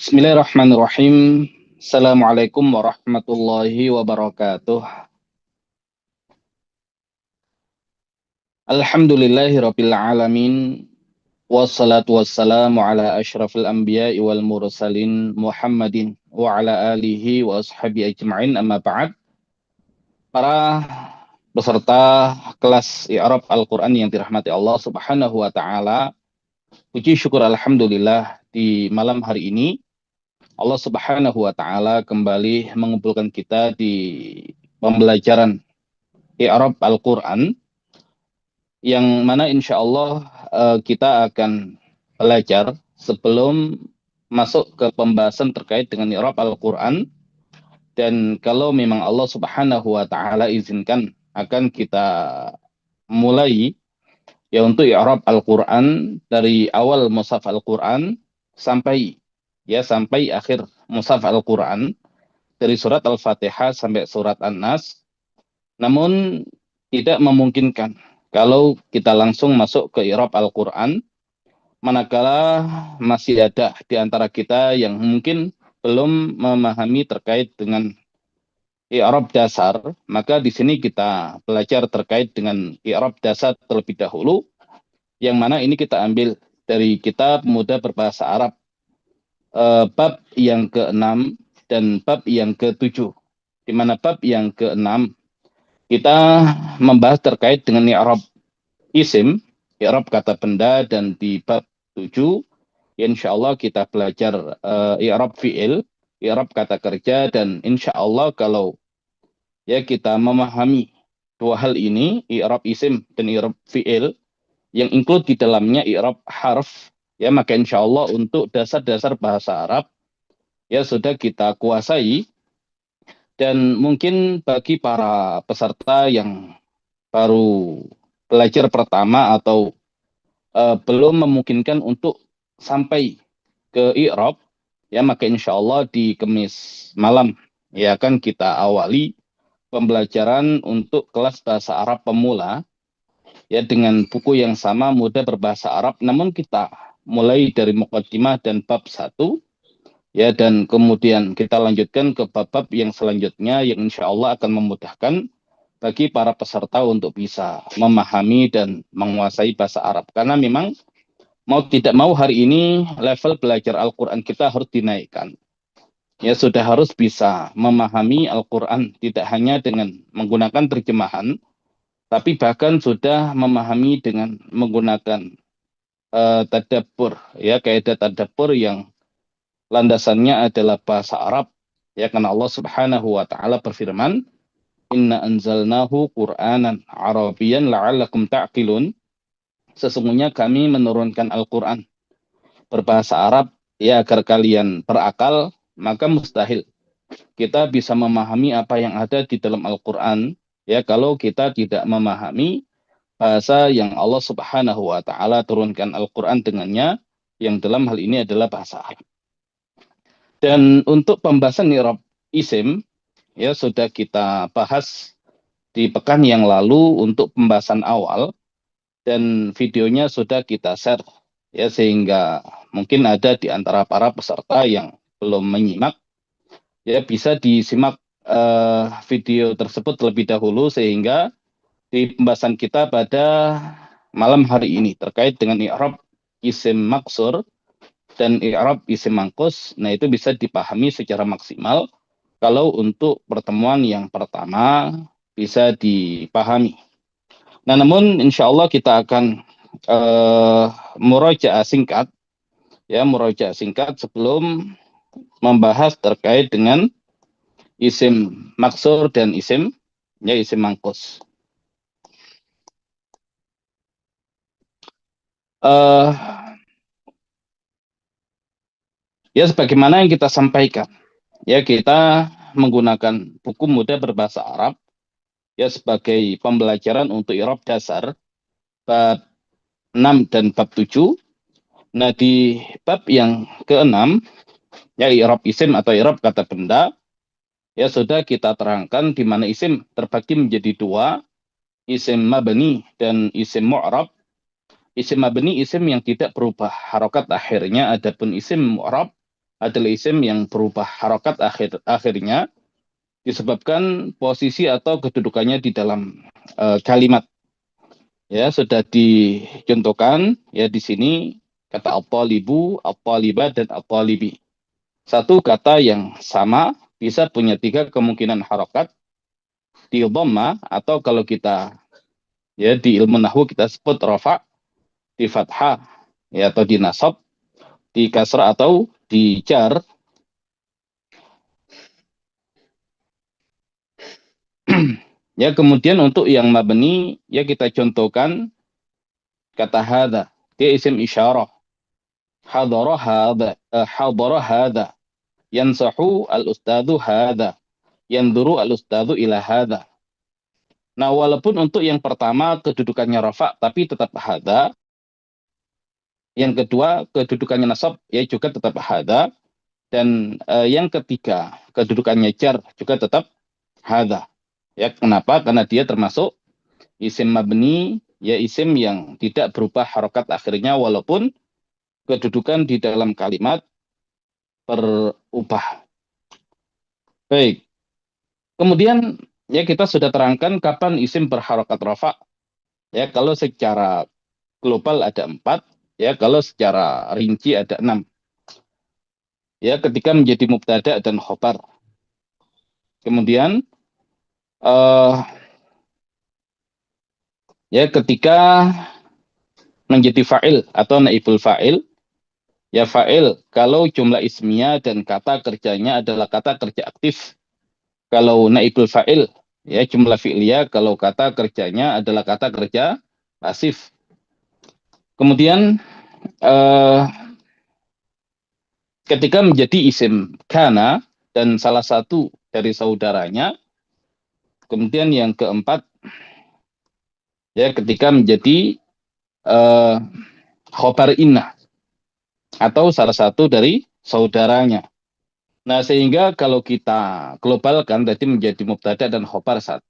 Bismillahirrahmanirrahim. Assalamualaikum warahmatullahi wabarakatuh. Alhamdulillahirabbil alamin. Wassalatu wassalamu ala asyrafil anbiya'i wal mursalin Muhammadin wa ala alihi wa ashabi ajma'in, amma ba'd. Para peserta kelas i'rab Al-Qur'an yang dirahmati Allah Subhanahu wa taala, puji syukur alhamdulillah di malam hari ini Allah Subhanahu wa taala kembali mengumpulkan kita di pembelajaran i'rab Al-Qur'an yang mana insya Allah kita akan belajar sebelum masuk ke pembahasan terkait dengan i'rab Al-Qur'an, dan kalau memang Allah Subhanahu wa taala izinkan akan kita mulai ya untuk i'rab Al-Qur'an dari awal mushaf Al-Qur'an sampai akhir mushaf Al-Qur'an, dari surat Al-Fatihah sampai surat An-Nas. Namun tidak memungkinkan kalau kita langsung masuk ke i'rab Al-Qur'an, manakala masih ada di antara kita yang mungkin belum memahami terkait dengan i'rab dasar, maka di sini kita belajar terkait dengan i'rab dasar terlebih dahulu, yang mana ini kita ambil dari kitab Mudah Berbahasa Arab bab yang ke-6 dan bab yang ke-7. Di mana bab yang ke-6 kita membahas terkait dengan i'rab isim, i'rab kata benda, dan di bab 7 insya Allah kita belajar i'rab fi'il, i'rab kata kerja, dan insya Allah kalau ya kita memahami dua hal ini, i'rab isim dan i'rab fi'il, yang include di dalamnya i'rab harf, ya maka insya Allah untuk dasar-dasar bahasa Arab ya sudah kita kuasai. Dan mungkin bagi para peserta yang baru belajar pertama atau belum memungkinkan untuk sampai ke i'rab, ya maka insya Allah di Kamis malam ya akan kita awali pembelajaran untuk kelas bahasa Arab pemula ya dengan buku yang sama, Mudah Berbahasa Arab, namun kita mulai dari muqaddimah dan bab 1 ya, dan kemudian kita lanjutkan ke bab-bab yang selanjutnya yang insya Allah akan memudahkan bagi para peserta untuk bisa memahami dan menguasai bahasa Arab. Karena memang mau tidak mau hari ini level belajar Al-Quran kita harus dinaikkan. Ya sudah harus bisa memahami Al-Quran tidak hanya dengan menggunakan terjemahan, tapi bahkan sudah memahami dengan menggunakan tadabbur, ya kaidah tadabbur yang landasannya adalah bahasa Arab. Ya karena Allah Subhanahu wa taala berfirman, "Inna anzalnahu Qur'anan Arabiyyan la'allakum ta'qilun." Sesungguhnya kami menurunkan Al-Qur'an berbahasa Arab ya agar kalian berakal, maka mustahil kita bisa memahami apa yang ada di dalam Al-Qur'an ya kalau kita tidak memahami bahasa yang Allah Subhanahu wa taala turunkan Al-Qur'an dengannya, yang dalam hal ini adalah bahasa Arab. Dan untuk pembahasan i'rab isim ya sudah kita bahas di pekan yang lalu untuk pembahasan awal, dan videonya sudah kita share ya, sehingga mungkin ada di antara para peserta yang belum menyimak ya bisa disimak video tersebut terlebih dahulu, sehingga di pembahasan kita pada malam hari ini terkait dengan i'rab isim maksur dan i'rab isim mangkus, nah itu bisa dipahami secara maksimal kalau untuk pertemuan yang pertama bisa dipahami. Nah, namun insya Allah kita akan murojaah singkat, ya murojaah singkat sebelum membahas terkait dengan isim maksur dan isim mangkus. Ya sebagaimana yang kita sampaikan, ya kita menggunakan buku Mudah Berbahasa Arab ya sebagai pembelajaran untuk i'rab dasar bab 6 dan bab 7. Nah, di bab yang ke-6 ya i'rab isim atau i'rab kata benda, ya sudah kita terangkan di mana isim terbagi menjadi dua, isim mabni dan isim mu'rab. Isim mabni isim yang tidak berubah harokat akhirnya, adapun isim mu'rab adalah isim yang berubah harokat akhirnya disebabkan posisi atau kedudukannya di dalam kalimat. Ya, sudah dicontohkan ya di sini kata at-talibu, at-taliba, dan at-talibi. Satu kata yang sama bisa punya tiga kemungkinan harokat di dhamma, atau kalau kita ya di ilmu nahwu kita sebut rafa, di fathah ya, atau di nasab, di kasrah, atau di jar. Ya, kemudian untuk yang mabni ya kita contohkan kata hadza, dia isim isyarah. Hadara hadza, hadara hadza, yansahu al-ustadzu hadza, yanduru al-ustadzu ila hadza. Nah, walaupun untuk yang pertama kedudukannya rafa tapi tetap hadza, yang kedua kedudukannya nasab ya juga tetap hadza, dan yang ketiga kedudukannya jar juga tetap hadza. Ya, kenapa? Karena dia termasuk isim mabni, ya isim yang tidak berubah harokat akhirnya walaupun kedudukan di dalam kalimat berubah. Baik, kemudian ya kita sudah terangkan kapan isim berharokat rafa. Ya, kalau secara global ada 4, ya kalau secara rinci ada 6. Ya, ketika menjadi mubtada dan khobar. Kemudian eh, ya ketika menjadi fa'il atau naibul fa'il. Ya, fa'il kalau jumlah ismiyah dan kata kerjanya adalah kata kerja aktif. Kalau naibul fa'il ya jumlah fi'liyah kalau kata kerjanya adalah kata kerja pasif. Kemudian eh, ketika menjadi isim kana dan salah satu dari saudaranya. Kemudian yang keempat ya ketika menjadi eh, khobar inna atau salah satu dari saudaranya. Nah, sehingga kalau kita globalkan tadi menjadi mubtada dan khobar 1,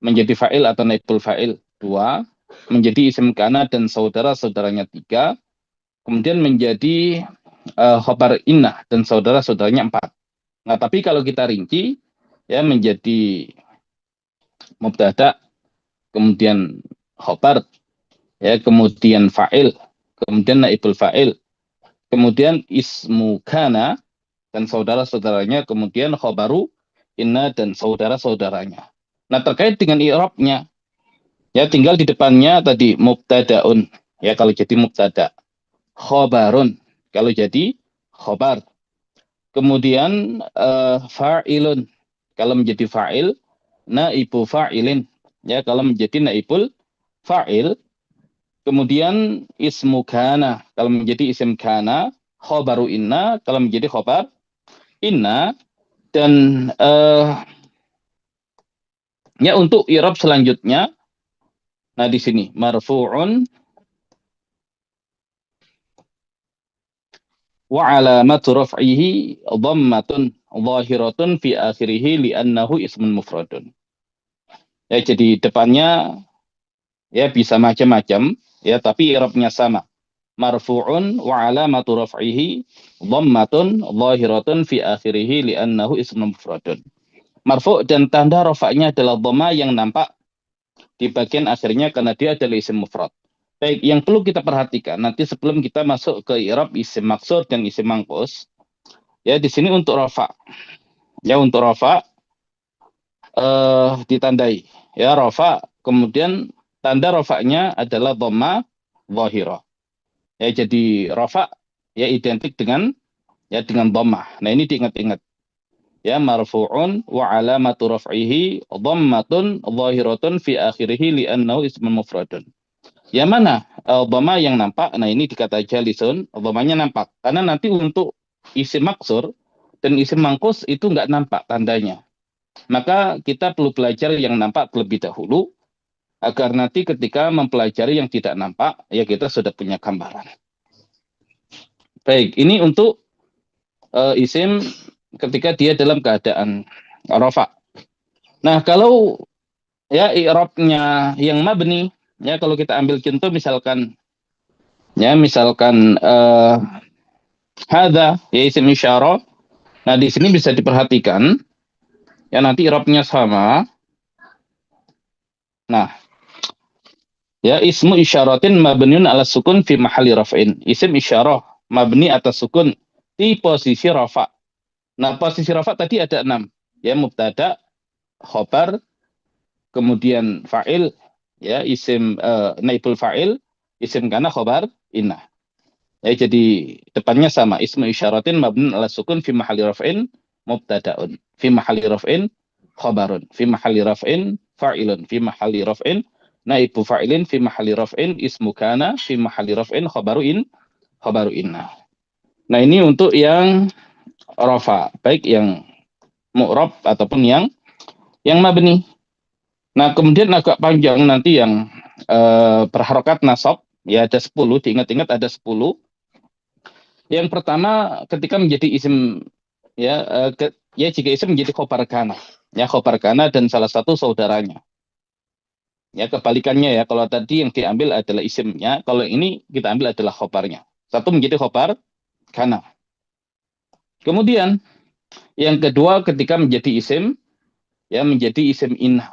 menjadi fa'il atau naibul fa'il 2, menjadi isim kana dan saudara-saudaranya 3, kemudian menjadi khobar inna dan saudara-saudaranya 4. Nah, tapi kalau kita rinci ya menjadi mubtada, kemudian khobar, ya kemudian fa'il, kemudian naibul fa'il, kemudian ismu kana dan saudara-saudaranya, kemudian khobaru inna dan saudara-saudaranya. Nah, terkait dengan i'rabnya, ya tinggal di depannya tadi mubtadaun, ya kalau jadi mubtada, khobarun kalau jadi khobar, kemudian fa'ilun kalau menjadi fa'il, naibu fa'ilin ya kalau menjadi naibul fa'il, kemudian ismu kana kalau menjadi isim kana, khobaru inna kalau menjadi khobar inna, dan ya untuk i'rab selanjutnya, nah di sini marfu'un wa alamatu raf'ihi dhammatun zahiratun fi akhirih li'annahu ismun mufradun. Ya, jadi depannya ya bisa macam-macam ya, tapi i'rabnya sama. Marfu'un wa alamatu raf'ihi dhammatun zahiratun fi akhirih li'annahu ismun mufradun. Marfu' dan tanda rafa'nya adalah dhamma yang nampak di bagian akhirnya karena dia adalah isim mufrad. Baik, yang perlu kita perhatikan nanti sebelum kita masuk ke i'rab isim maksur dan isim mangkus, ya di sini untuk rafa. Ya, untuk rafa ditandai ya rafa, kemudian tanda rafa'nya adalah dhamma zahirah. Ya, jadi rafa ya identik dengan ya dengan dhamma. Nah, ini diingat-ingat. Ya, marfu'un wa alamatu raf'ihi dhammatun zahiratun fi akhirih li'annahu ismun mufradun. Yang mana dhamma yang nampak? Nah, ini dikata jalisun, dhammanya nampak. Karena nanti untuk isim maksur dan isim mangkus itu nggak nampak tandanya. Maka kita perlu belajar yang nampak terlebih dahulu, agar nanti ketika mempelajari yang tidak nampak, ya kita sudah punya gambaran. Baik, ini untuk isim ketika dia dalam keadaan rafa. Nah, kalau ya i'rabnya yang mabni, ya kalau kita ambil contoh misalkan ya misalkan Hadza ya isim isyarah. Nah, di sini bisa diperhatikan ya nanti i'rabnya sama. Nah, ya ismu isyaratin mabniun ala sukun fi mahalli raf'in. Isim isyarah mabni atas sukun di posisi rafa. Nah, posisi rafa tadi ada 6. Ya, mubtada, khobar, kemudian fa'il, ya isim naibul fa'il, isim kana, khobar, inna. Ya, jadi depannya sama. Ismu isyaratin mabniun ala sukun fi mahalli raf'in mubtada'un. Fi mahalli raf'in khobarun. Fi mahalli raf'in fa'ilun. Fi mahalli raf'in naibu fa'ilin. Fi mahalli raf'in ismu kana. Fi mahalli raf'in khobaru inna. Nah, ini untuk yang rafa, baik yang mu'rab ataupun yang mabni. Nah, kemudian agak panjang nanti yang berharokat nasab, ya ada 10, diingat-ingat ada 10. Yang pertama ketika menjadi isim, ya ya jika isim menjadi khobar kana. Ya, khobar kana dan salah satu saudaranya. Ya, kebalikannya ya, kalau tadi yang diambil adalah isimnya, kalau ini kita ambil adalah khobarnya. Satu menjadi khobar kana. Kemudian yang kedua ketika menjadi isim, ya menjadi isim inna.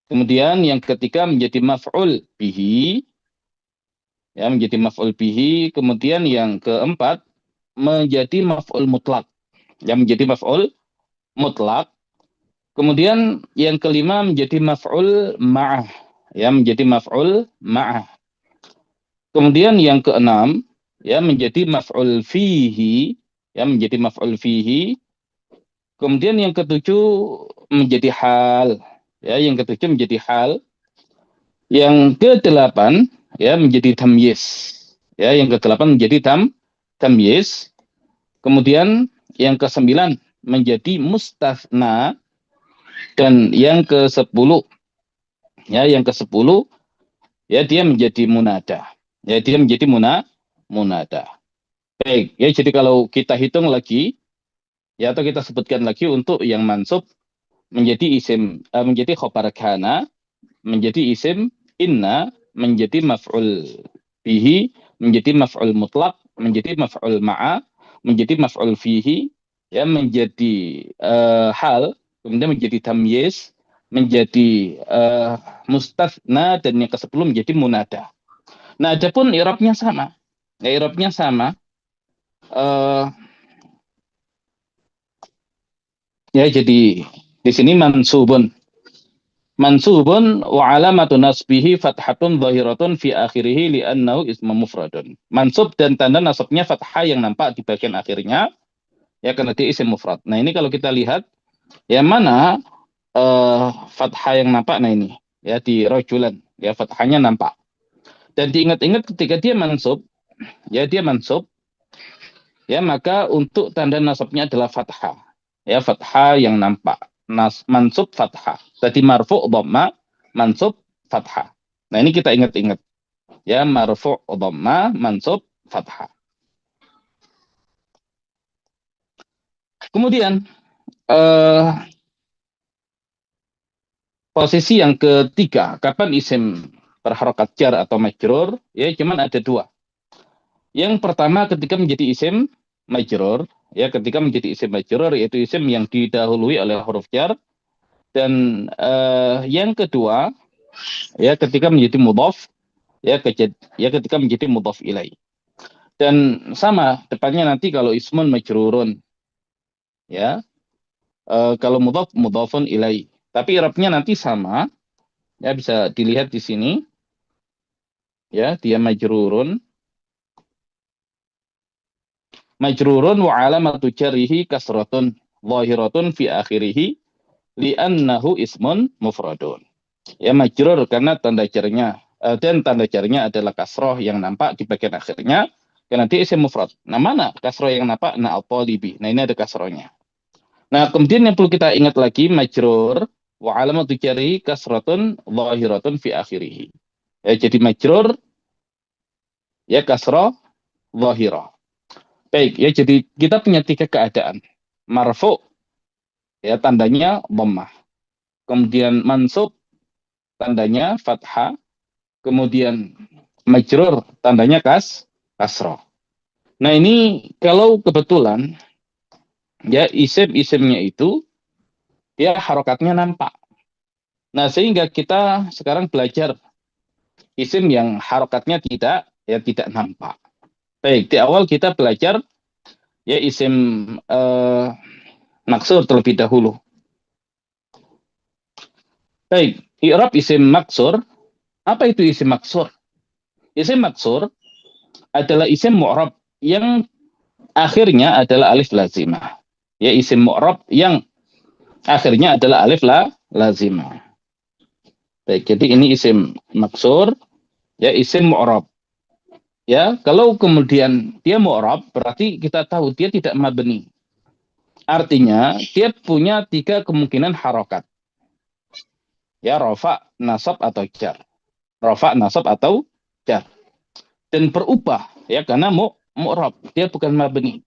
Kemudian yang ketiga menjadi maf'ul bihi, ya menjadi maf'ul bihi. Kemudian yang keempat menjadi maf'ul mutlak, ya menjadi maf'ul mutlak. Kemudian yang kelima menjadi maf'ul ma'ah, ya menjadi maf'ul ma'ah. Kemudian yang keenam ya menjadi maf'ul fihi, ya menjadi maf'ul fihi. Kemudian yang ketujuh menjadi hal, ya yang ketujuh menjadi hal. Yang kedelapan ya menjadi tamyiz. Ya, yang kedelapan menjadi tamyiz. Kemudian yang kesembilan menjadi mustafna, dan yang ke-10 ya yang ke-10 ya dia menjadi munada. Ya dia menjadi munada. Baik, ya jadi kalau kita hitung lagi ya atau kita sebutkan lagi untuk yang mansub menjadi isim menjadi khobar kana, menjadi isim inna, menjadi maf'ul bihi, menjadi maf'ul mutlak, menjadi maf'ul ma'a, menjadi maf'ul fihi, ya menjadi hal, kemudian menjadi tamyiz, menjadi mustafna, dan yang ke-10 menjadi munada. Nah, adapun i'rabnya sama. Ya, i'rabnya sama. Eh, ya jadi di sini mansubun. Mansubun wa alamatu nasbihi fathatun zahiratun fi akhirih li'annahu ismu mufradun. Mansub dan tanda nasabnya fathah yang nampak di bagian akhirnya, ya karena dia isim mufrad. Nah, ini kalau kita lihat yang mana fathah yang nampak, nah ini ya di rojulan, ya fathahnya nampak. Dan diingat-ingat ketika dia mansub, ya dia mansub, ya maka untuk tanda nasabnya adalah fathah. Ya, fathah yang nampak. Mansub fathah. Tadi marfu' dhamma, mansub fathah. Nah, ini kita ingat-ingat. Ya, marfu' dhamma, mansub fathah. Kemudian posisi yang ketiga, kapan isim berharokat jar atau majrur? Ya, cuman ada dua. Yang pertama ketika menjadi isim majrur, ya ketika menjadi isim majrur yaitu isim yang didahului oleh huruf jar. Dan yang kedua ya ketika menjadi mudhaf, ya ketika menjadi mudhaf ilai. Dan sama depannya nanti kalau ismun majrurun, ya kalau mudhaf mudhafun ilai. Tapi i'rabnya nanti sama, ya bisa dilihat di sini, ya dia majrurun. Majrurun wa alamatu jarrihi kasratun zahiratun fi akhirih li'annahu ismun mufradun. Ya majrur karena tanda jarnya, dan tanda jarnya adalah kasroh yang nampak di bagian akhirnya karena dia isim mufrad. Nah, mana kasroh yang nampak? Nah, al-talibi. Nah, ini ada kasrohnya. Nah, kemudian yang perlu kita ingat lagi majrur wa alamatu jarri kasratun zahiratun fi akhirih. Ya, jadi majrur ya kasroh zahirah. Baik, ya jadi kita punya tiga keadaan. Marfu ya tandanya dhammah. Kemudian mansub tandanya fathah. Kemudian majrur tandanya kasroh. Nah, ini kalau kebetulan ya isim-isimnya itu dia harokatnya nampak. Nah, sehingga kita sekarang belajar isim yang harokatnya tidak nampak. Baik, di awal kita belajar ya isim eh, maksur terlebih dahulu. Baik, i'rab isim maksur. Apa itu isim maksur? Isim maksur adalah isim mu'rab yang akhirnya adalah alif lazimah. Ya, isim mu'rab yang akhirnya adalah alif lazimah. Baik, jadi ini isim maksur, ya isim mu'rab. Ya, kalau kemudian dia mu'rab, berarti kita tahu dia tidak mabni. Artinya, dia punya tiga kemungkinan harokat. Ya, rofa, nasab, atau jar. Rofa, nasab, atau jar. Dan berubah, ya, karena mu'rab. Dia bukan mabni.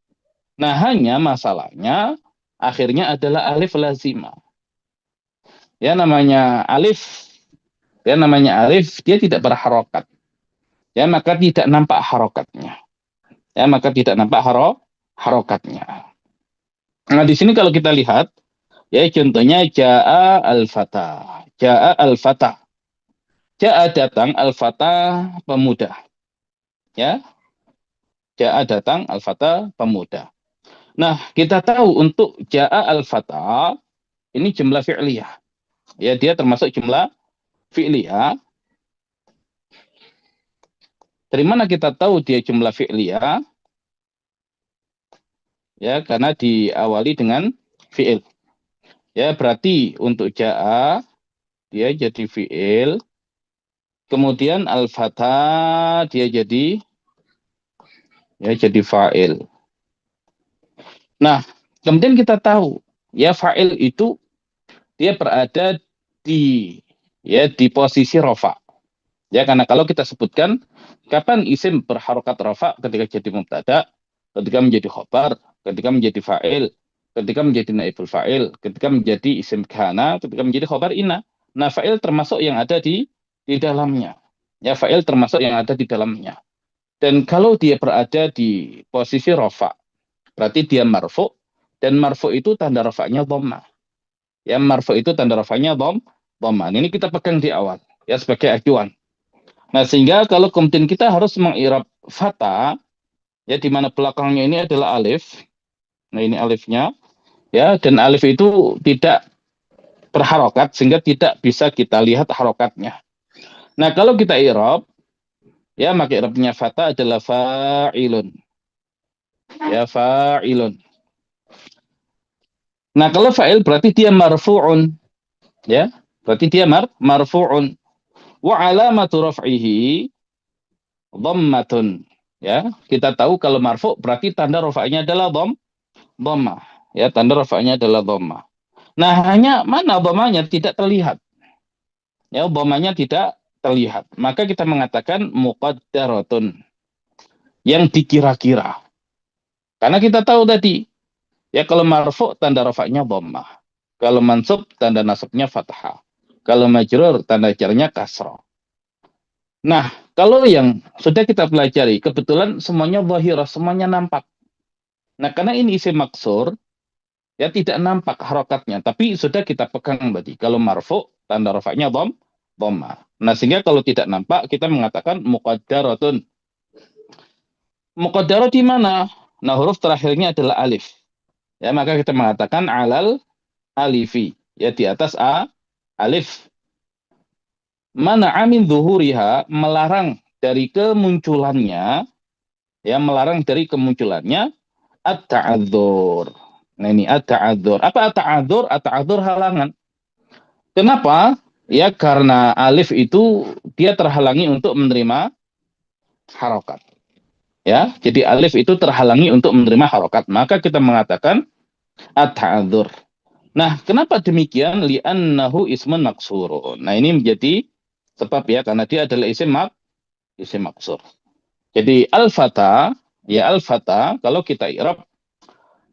Nah, hanya masalahnya, akhirnya adalah alif lazimah. Ya, namanya alif, dia tidak berharokat. Ya, maka tidak nampak harokatnya. Ya, maka tidak nampak harokatnya. Nah, di sini kalau kita lihat, ya contohnya Ja'a al-fata. Ja'a al-fata. Ja'a datang, al-fata pemuda. Ya, Ja'a datang, al-fata pemuda. Nah, kita tahu untuk Ja'a al-fata, ini jumlah fi'liyah. Ya, dia termasuk jumlah fi'liyah. Dari mana kita tahu dia jumlah fi'liyah? Ya, karena diawali dengan fi'il. Ya, berarti untuk Ja'a, dia jadi fi'il. Kemudian al-fata dia jadi fa'il. Nah, kemudian kita tahu ya fa'il itu dia berada di di posisi rofa. Ya, karena kalau kita sebutkan kapan isim berharokat rofa, ketika jadi mubtada, ketika menjadi khobar, ketika menjadi fa'il, ketika menjadi naibul fa'il, ketika menjadi isim kana, ketika menjadi khobar ina. Nah, fa'il termasuk yang ada di dalamnya. Ya, fa'il termasuk yang ada di dalamnya. Dan kalau dia berada di posisi rofa, berarti dia marfu, dan marfu itu tanda rafanya dhamma. Ya, marfu itu tanda rafanya dhamma. Ini kita pegang di awal ya sebagai acuan. Nah, sehingga kalau kemudian kita harus mengirab fata, ya di mana belakangnya ini adalah alif. Nah, ini alifnya, ya, dan alif itu tidak berharokat sehingga tidak bisa kita lihat harokatnya. Nah, kalau kita irab, ya maka irabnya fata adalah fa'ilun. Ya, fa'ilun. Nah, kalau fa'il berarti dia marfu'un, ya. Berarti dia marfu'un. Wa alamatu raf'ihi dhammatun. Ya, kita tahu kalau marfu berarti tanda rafa'nya adalah dhammah. Ya, tanda rafa'nya adalah dhammah. Nah, hanya mana dhammahnya tidak terlihat. Ya, dhammahnya tidak terlihat. Maka kita mengatakan muqaddaratun, yang dikira-kira. Karena kita tahu tadi, ya kalau marfu tanda rafa'nya dhammah. Kalau mansub tanda nasabnya fathah. Kalau majrur tanda jarnya kasrah. Nah, kalau yang sudah kita pelajari, kebetulan semuanya zahirah, semuanya nampak. Nah, karena ini isim maksur, ya tidak nampak harokatnya, tapi sudah kita pegang berarti. Kalau marfu, tanda rafa'nya dhamma. Nah, sehingga kalau tidak nampak, kita mengatakan muqaddaratun. Muqaddarat di mana? Nah, huruf terakhirnya adalah alif. Ya, maka kita mengatakan alal alifi. Ya, di atas alif. Mana amin zuhuriha, melarang dari kemunculannya, ya melarang dari kemunculannya at-ta'adzur. Nah, ini at-ta'adzur. Apa at-ta'adzur? At-ta'adzur halangan. Kenapa? Ya karena alif itu dia terhalangi untuk menerima harokat. Ya, jadi alif itu terhalangi untuk menerima harokat. Maka kita mengatakan at-ta'adzur. Nah, kenapa demikian? Li'annahu ismun maksurun. Nah, ini menjadi sebab ya karena dia adalah isim maksur. Jadi al-fata, ya al-fata kalau kita i'rab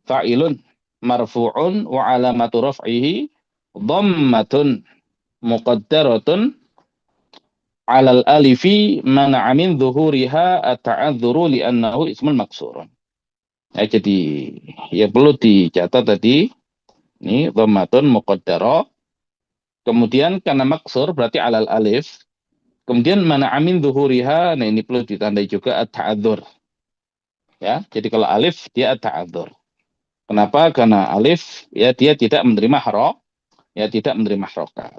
fa'ilun marfu'un wa alamatu raf'ihi dhammatun muqaddaratun alal alifi mana amin zuhuriha at-ta'adzuru li'annahu ismul maksurun. Ya, jadi ya perlu dicatat tadi ini dhammatun muqaddarah. Kemudian karena maksur berarti alal alif. Kemudian mana amin zuhuriha, nah ini perlu ditandai juga at-ta'adzur. Ya, jadi kalau alif dia at-ta'adzur. Kenapa? Karena alif ya dia tidak menerima ya tidak menerima harokat.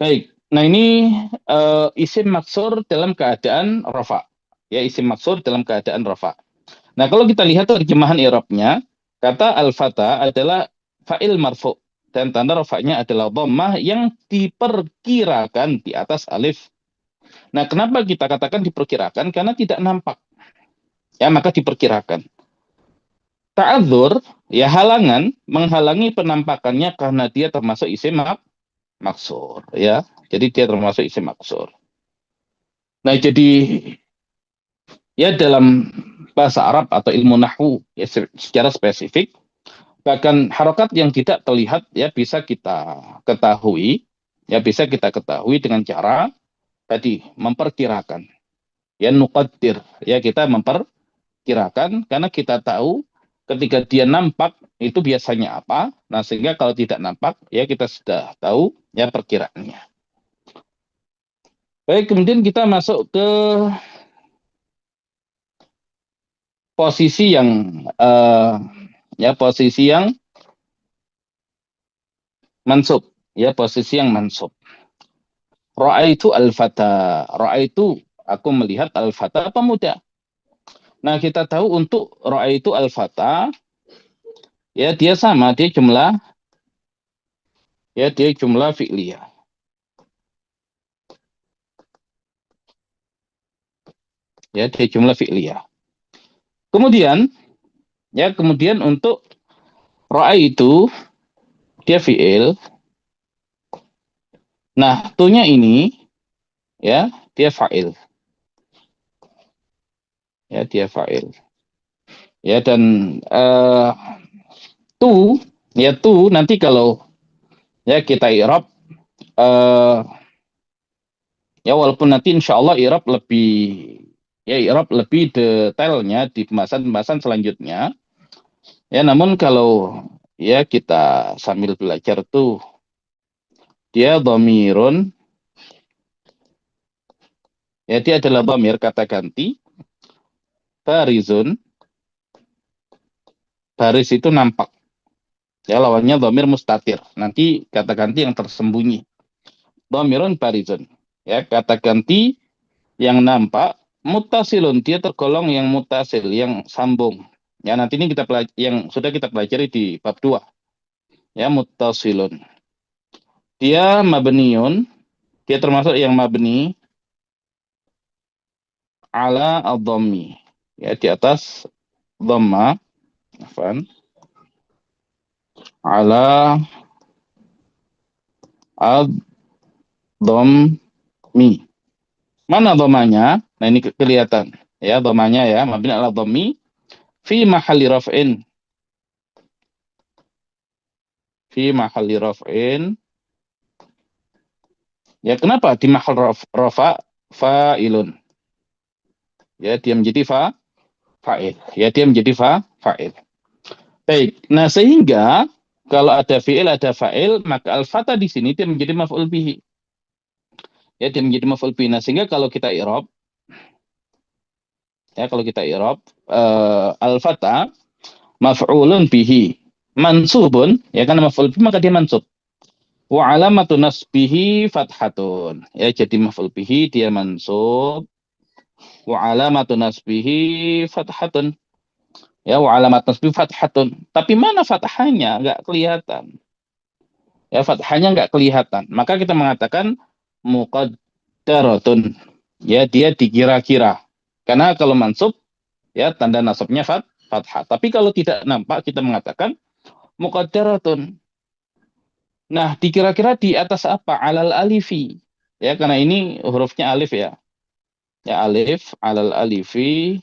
Baik. Nah ini isim maksur dalam keadaan rafa. Ya, isim maksur dalam keadaan rafa. Nah, kalau kita lihat terjemahan i'rabnya, kata al-fata adalah fa'il marfu dan tanda rafa'nya adalah dhammah yang diperkirakan di atas alif. Nah, kenapa kita katakan diperkirakan? Karena tidak nampak. Ya, maka diperkirakan. Ta'adzur, ya halangan, menghalangi penampakannya karena dia termasuk isim maksur. Ya, jadi dia termasuk isim maksur. Nah, jadi ya dalam bahasa Arab atau ilmu nahwu ya secara spesifik, bahkan harokat yang tidak terlihat ya bisa kita ketahui, dengan cara tadi memperkirakan. Ya nuqaddir, ya kita memperkirakan karena kita tahu ketika dia nampak itu biasanya apa. Nah, sehingga kalau tidak nampak ya kita sudah tahu ya perkiraannya. Baik, kemudian kita masuk ke posisi yang posisi yang mansub, ya posisi yang mansub. Ra'aitu al-fata. Ra'aitu, aku melihat al-fata pemuda. Nah, kita tahu untuk ra'aitu al-fata ya dia jumlah fi'liyah. Ya, dia jumlah fi'liyah. Kemudian untuk ra'aitu dia fi'il. Nah, tu-nya ini ya dia fa'il. Ya, dia fa'il. Ya, dan tu nanti kalau ya kita i'rab ya walaupun nanti insya Allah i'rab lebih detailnya di pembahasan selanjutnya. Ya, namun kalau ya kita sambil belajar tuh dia dhamirun, ya dia adalah dhamir kata ganti barizun. Baris itu nampak. Ya, lawannya dhamir mustatir. Nanti kata ganti yang tersembunyi. Dhamirun barizun. Ya, kata ganti yang nampak, mutasilun, dia tergolong yang mutasil, yang sambung. Ya, nanti ini yang sudah kita pelajari di bab 2. Ya, mutasilun. Dia mabniun, dia termasuk yang mabni ala ad-dhammi. Ya, di atas dhamma, afan. Ala ad-dhammi. Mana dhammanya? Nah, ini kelihatan. Ya, dhammanya ya, mabni ala dhammi fi mahalli raf'in. Fi mahalli raf'in. Ya, kenapa di mahal rafa fa'ilun? Ya, dia menjadi fa'il. Ya, dia menjadi fa'il. Baik. Nah, sehingga kalau ada fi'il, ada fa'il, maka al-fata di sini dia menjadi maf'ul bihi. Ya, dia menjadi maf'ul bihi. Nah, sehingga kalau kita i'rab al-fata maf'ulun bihi mansubun, ya kan maf'ul bihi maka dia mansub. Wa alamatu nasbihi fathatun. Ya, jadi maf'ul bihi dia mansub. Wa alamatu nasbihi fathatun. Ya, wa alamat nasbihi fathatun. Tapi mana fathahnya? Enggak kelihatan. Ya, fathahnya enggak kelihatan. Maka kita mengatakan muqaddaratun. Ya, dia dikira-kira. Karena kalau mansub ya tanda nasabnya fathah. Tapi kalau tidak nampak kita mengatakan muqaddaratun. Nah, dikira-kira di atas apa? Alal alifi. Ya, karena ini hurufnya alif ya. Ya, alif, alal alifi.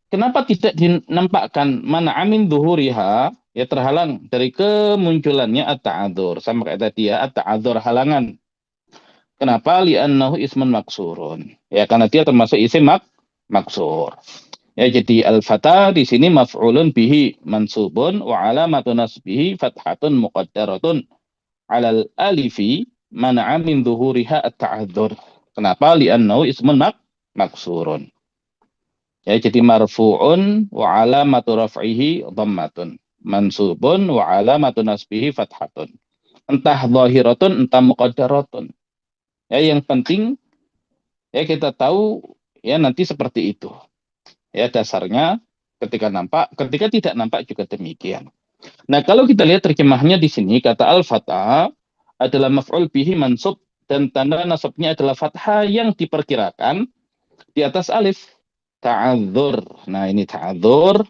Kenapa tidak dinampakkan mana amin zuhuriha? ya terhalang dari kemunculannya at-ta'adzur. Sama kayak tadi ya, at-ta'adzur halangan. Kenapa? Li'annahu ismun maksurun. Ya karena dia termasuk isim maksur. Ya jadi al-fata di sini maf'ulun bihi mansubun wa alamatu nasbihi fathatun muqaddaratun 'alal alifi man'a min dhuhuriha at-ta'adzur. Kenapa? Li'annahu ismun maksurun. Ya jadi marfu'un wa alamatu raf'ihi dhammatun. Mansubun wa alamatu nasbihi fathatun. Entah zahiratun, entah muqaddaratun. Ya yang penting ya kita tahu ya nanti seperti itu. Ya dasarnya ketika nampak, ketika tidak nampak juga demikian. Nah, kalau kita lihat terjemahnya di sini kata al-fatah adalah maf'ul bihi mansub dan tanda nasabnya adalah fathah yang diperkirakan di atas alif ta'adzur. Nah, ini ta'adzur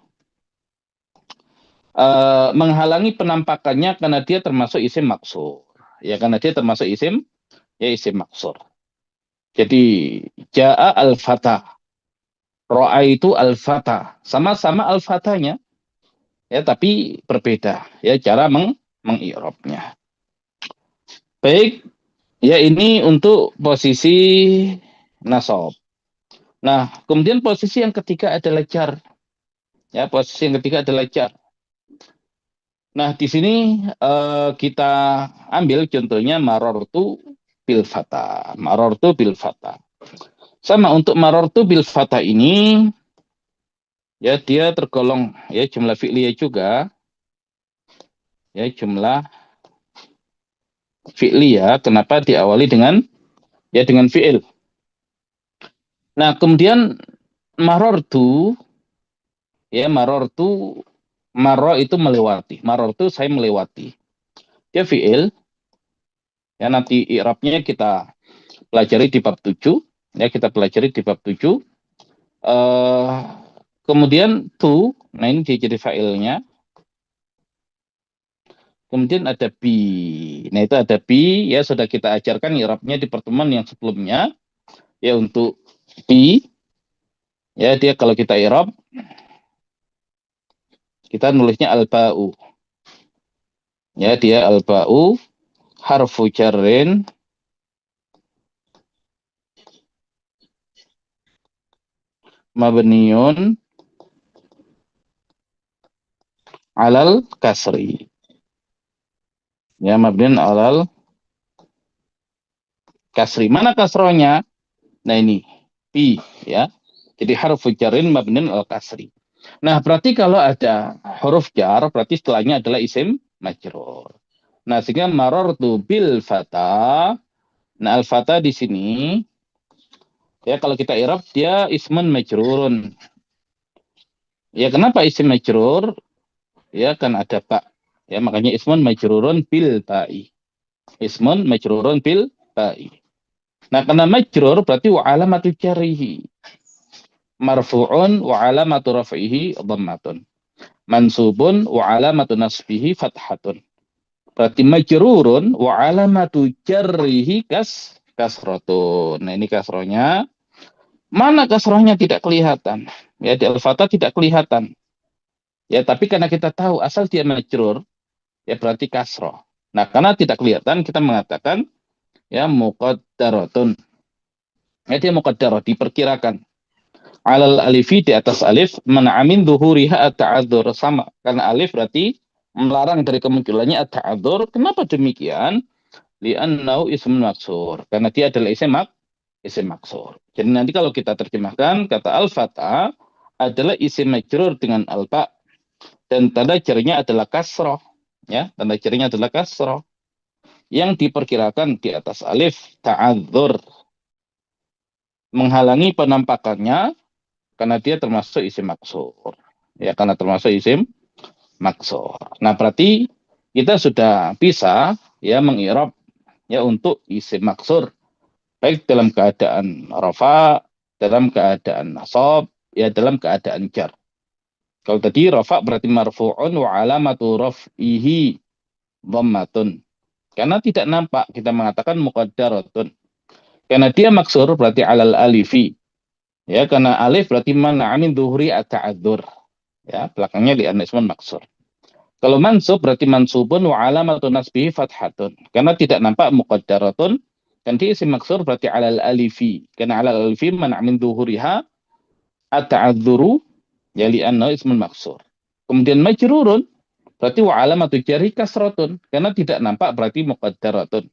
menghalangi penampakannya karena dia termasuk isim maksur. Ya, karena dia termasuk isim isim maksur. Jadi ja'a al-fatah, ro'a itu al-fatah, sama-sama al-fatahnya ya tapi berbeda ya cara mengi'rabnya. Baik, ya ini untuk posisi nasab. Nah, kemudian posisi yang ketiga adalah jar. Ya, posisi yang ketiga adalah jar. Nah, di sini kita ambil contohnya marortu bil fata. Marortu bil fata. Sama untuk marortu bil fata ini ya dia tergolong ya jumlah fi'liyah juga. Ya, jumlah fi'liyah. Kenapa diawali dengan dengan fi'il. Nah, kemudian marortu ya marortu maro itu melewati. Marortu saya melewati. Dia fi'il. Ya nanti i'rabnya kita pelajari di bab 7. Ya kita pelajari di bab 7. Kemudian tu, nah ini dia jadi fa'ilnya. Kemudian ada bi. Nah itu ada bi, ya sudah kita ajarkan i'rabnya di pertemuan yang sebelumnya. Ya untuk bi, ya dia kalau kita i'rab, kita nulisnya al-ba'u. Ya dia al-ba'u, harfu jarrin, mabniun alal kasri. Ya mabniun alal kasri. Mana kasronya? Nah ini bi ya. Jadi harfu jarrin mabniun alal kasri. Nah, berarti kalau ada huruf jar, berarti setelahnya adalah isim majrur. Nah, sehingga marartu bil fata. Nah, al fata di sini ya kalau kita i'rab dia ismun majrurun. Ya kenapa isim majrur? Ya kan ada ba. Ya makanya ismun majrurun bil ba'i. Ismun majrurun bil ba'i. Nah, karena majrur berarti wa alamatu jarrihi marfu'un wa alamatu raf'ihi dhammatun. Mansubun wa alamatu nasbihi fathatun. Berarti majrurun wa alamatu jarrihi kasrotun. Nah, ini kasrohnya. Mana kasrohnya tidak kelihatan? Ya, di al-fatah tidak kelihatan. Ya, tapi karena kita tahu asal dia majrur, ya berarti kasroh. Nah, karena tidak kelihatan, kita mengatakan ya muqaddaratun. Ya, dia muqaddarah, diperkirakan. Alal alifi di atas alif, man'amin duhuriha at-ta'adzur. Sama, karena alif berarti melarang dari kemunculannya at-ta'adzur. Kenapa demikian? Li'annau ismun maksur. Karena dia adalah isim maksur. Jadi nanti kalau kita terjemahkan, kata al-fatah adalah isim majrur dengan al-ba. Dan tanda jarnya adalah kasroh. Ya, tanda jarnya adalah kasroh. Yang diperkirakan di atas alif, ta'adzur. Menghalangi penampakannya, karena dia termasuk isim maksur. Ya, karena termasuk isim maksur. Nah, berarti kita sudah bisa ya mengi'rab ya untuk isim maksur baik dalam keadaan rafa, dalam keadaan nasab, ya dalam keadaan jar. Kalau tadi rafa berarti marfu'un wa alamatu raf'ihi dhammatun. Karena tidak nampak kita mengatakan muqaddaratun. Karena dia maksur berarti alal alifi. Ya, karena alif berarti mana amin dhuhri at-ta'adzur. Ya, belakangnya li ismun maksur. Kalau mansub berarti mansubun wa alamatun nasbihi fathatun. Karena tidak nampak muqaddaratun. Dan dia isim maksur berarti alal alifi. Karena alal alifi mana min duhuriha at-ta'adzuru ya li'annahu ismun maksur. Kemudian majrurun berarti wa alamatu jarhi kasratun. Karena tidak nampak berarti muqaddaratun.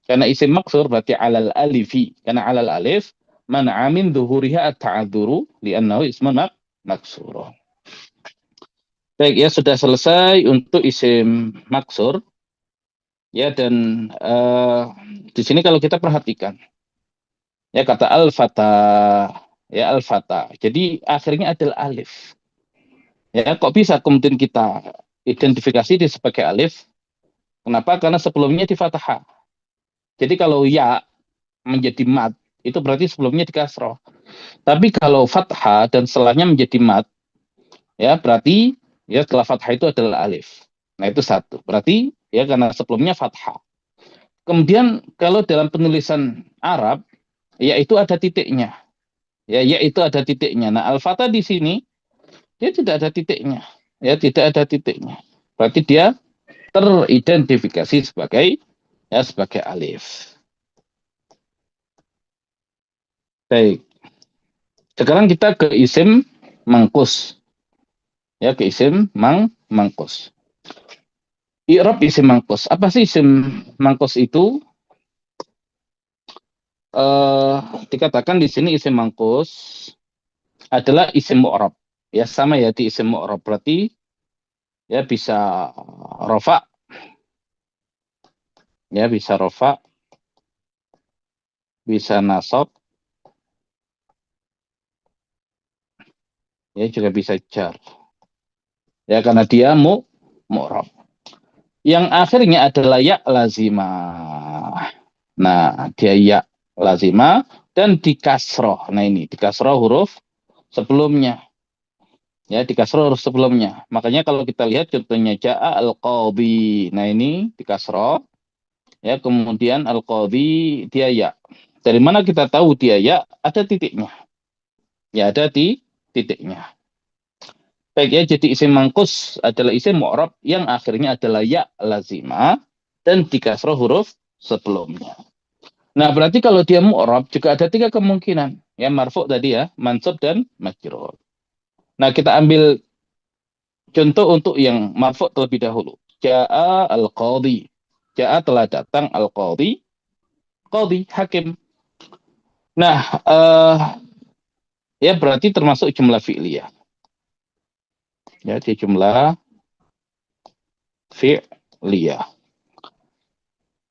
Karena isim maksur berarti alal alifi. Karena alal alif mana min duhuriha at-ta'adzuru li'annahu ismun maksur. Baik, ya sudah selesai untuk isim maksur. Ya, dan di sini kalau kita perhatikan, ya kata al-fata, ya al-fata. Jadi akhirnya adalah alif. Ya, kok bisa kemudian kita identifikasi dia sebagai alif? Kenapa? Karena sebelumnya di fathah. Jadi kalau ya menjadi mat, itu berarti sebelumnya di kasroh. Tapi kalau fathah dan setelahnya menjadi mat, ya berarti ya setelah fathah itu adalah alif. Nah, itu satu. Berarti ya karena sebelumnya fathah. Kemudian kalau dalam penulisan Arab, ya itu ada titiknya. Ya itu ada titiknya. Nah, al-fatah di sini dia tidak ada titiknya. Ya, tidak ada titiknya. Berarti dia teridentifikasi sebagai sebagai alif. Baik. Sekarang kita ke isim mangkus. Ya, ke isim mangkus. I'rab isim mangkus. Apa sih isim mangkus itu? Dikatakan di sini isim mangkus adalah isim mu'rab. Ya sama ya di isim mu'rab berarti ya bisa rofa, ya bisa rofa, bisa nasab, ya juga bisa jar. Ya karena dia mu'rab. Yang akhirnya adalah ya lazimah. Nah, dia ya lazimah dan di kasroh. Nah ini di kasroh huruf sebelumnya. Ya di kasroh huruf sebelumnya. Makanya kalau kita lihat contohnya ja'a al-qadhi. Nah ini di kasroh. Ya kemudian al-qadhi dia ya. Dari mana kita tahu dia ya? Ada titiknya. Ya ada di titiknya. Baik ya, jadi isim mangkus adalah isim mu'rab yang akhirnya adalah ya lazimah dan dikasroh huruf sebelumnya. Nah, berarti kalau dia mu'rab juga ada tiga kemungkinan. Ya, marfu' tadi ya, mansub dan majrur. Nah, kita ambil contoh untuk yang marfu' terlebih dahulu. Ja'a al-qadhi. Ja'a telah datang al-qadhi. Qadhi, hakim. Nah, ya berarti termasuk jumlah fi'liyah. Ya, di jumlah fi'liyah.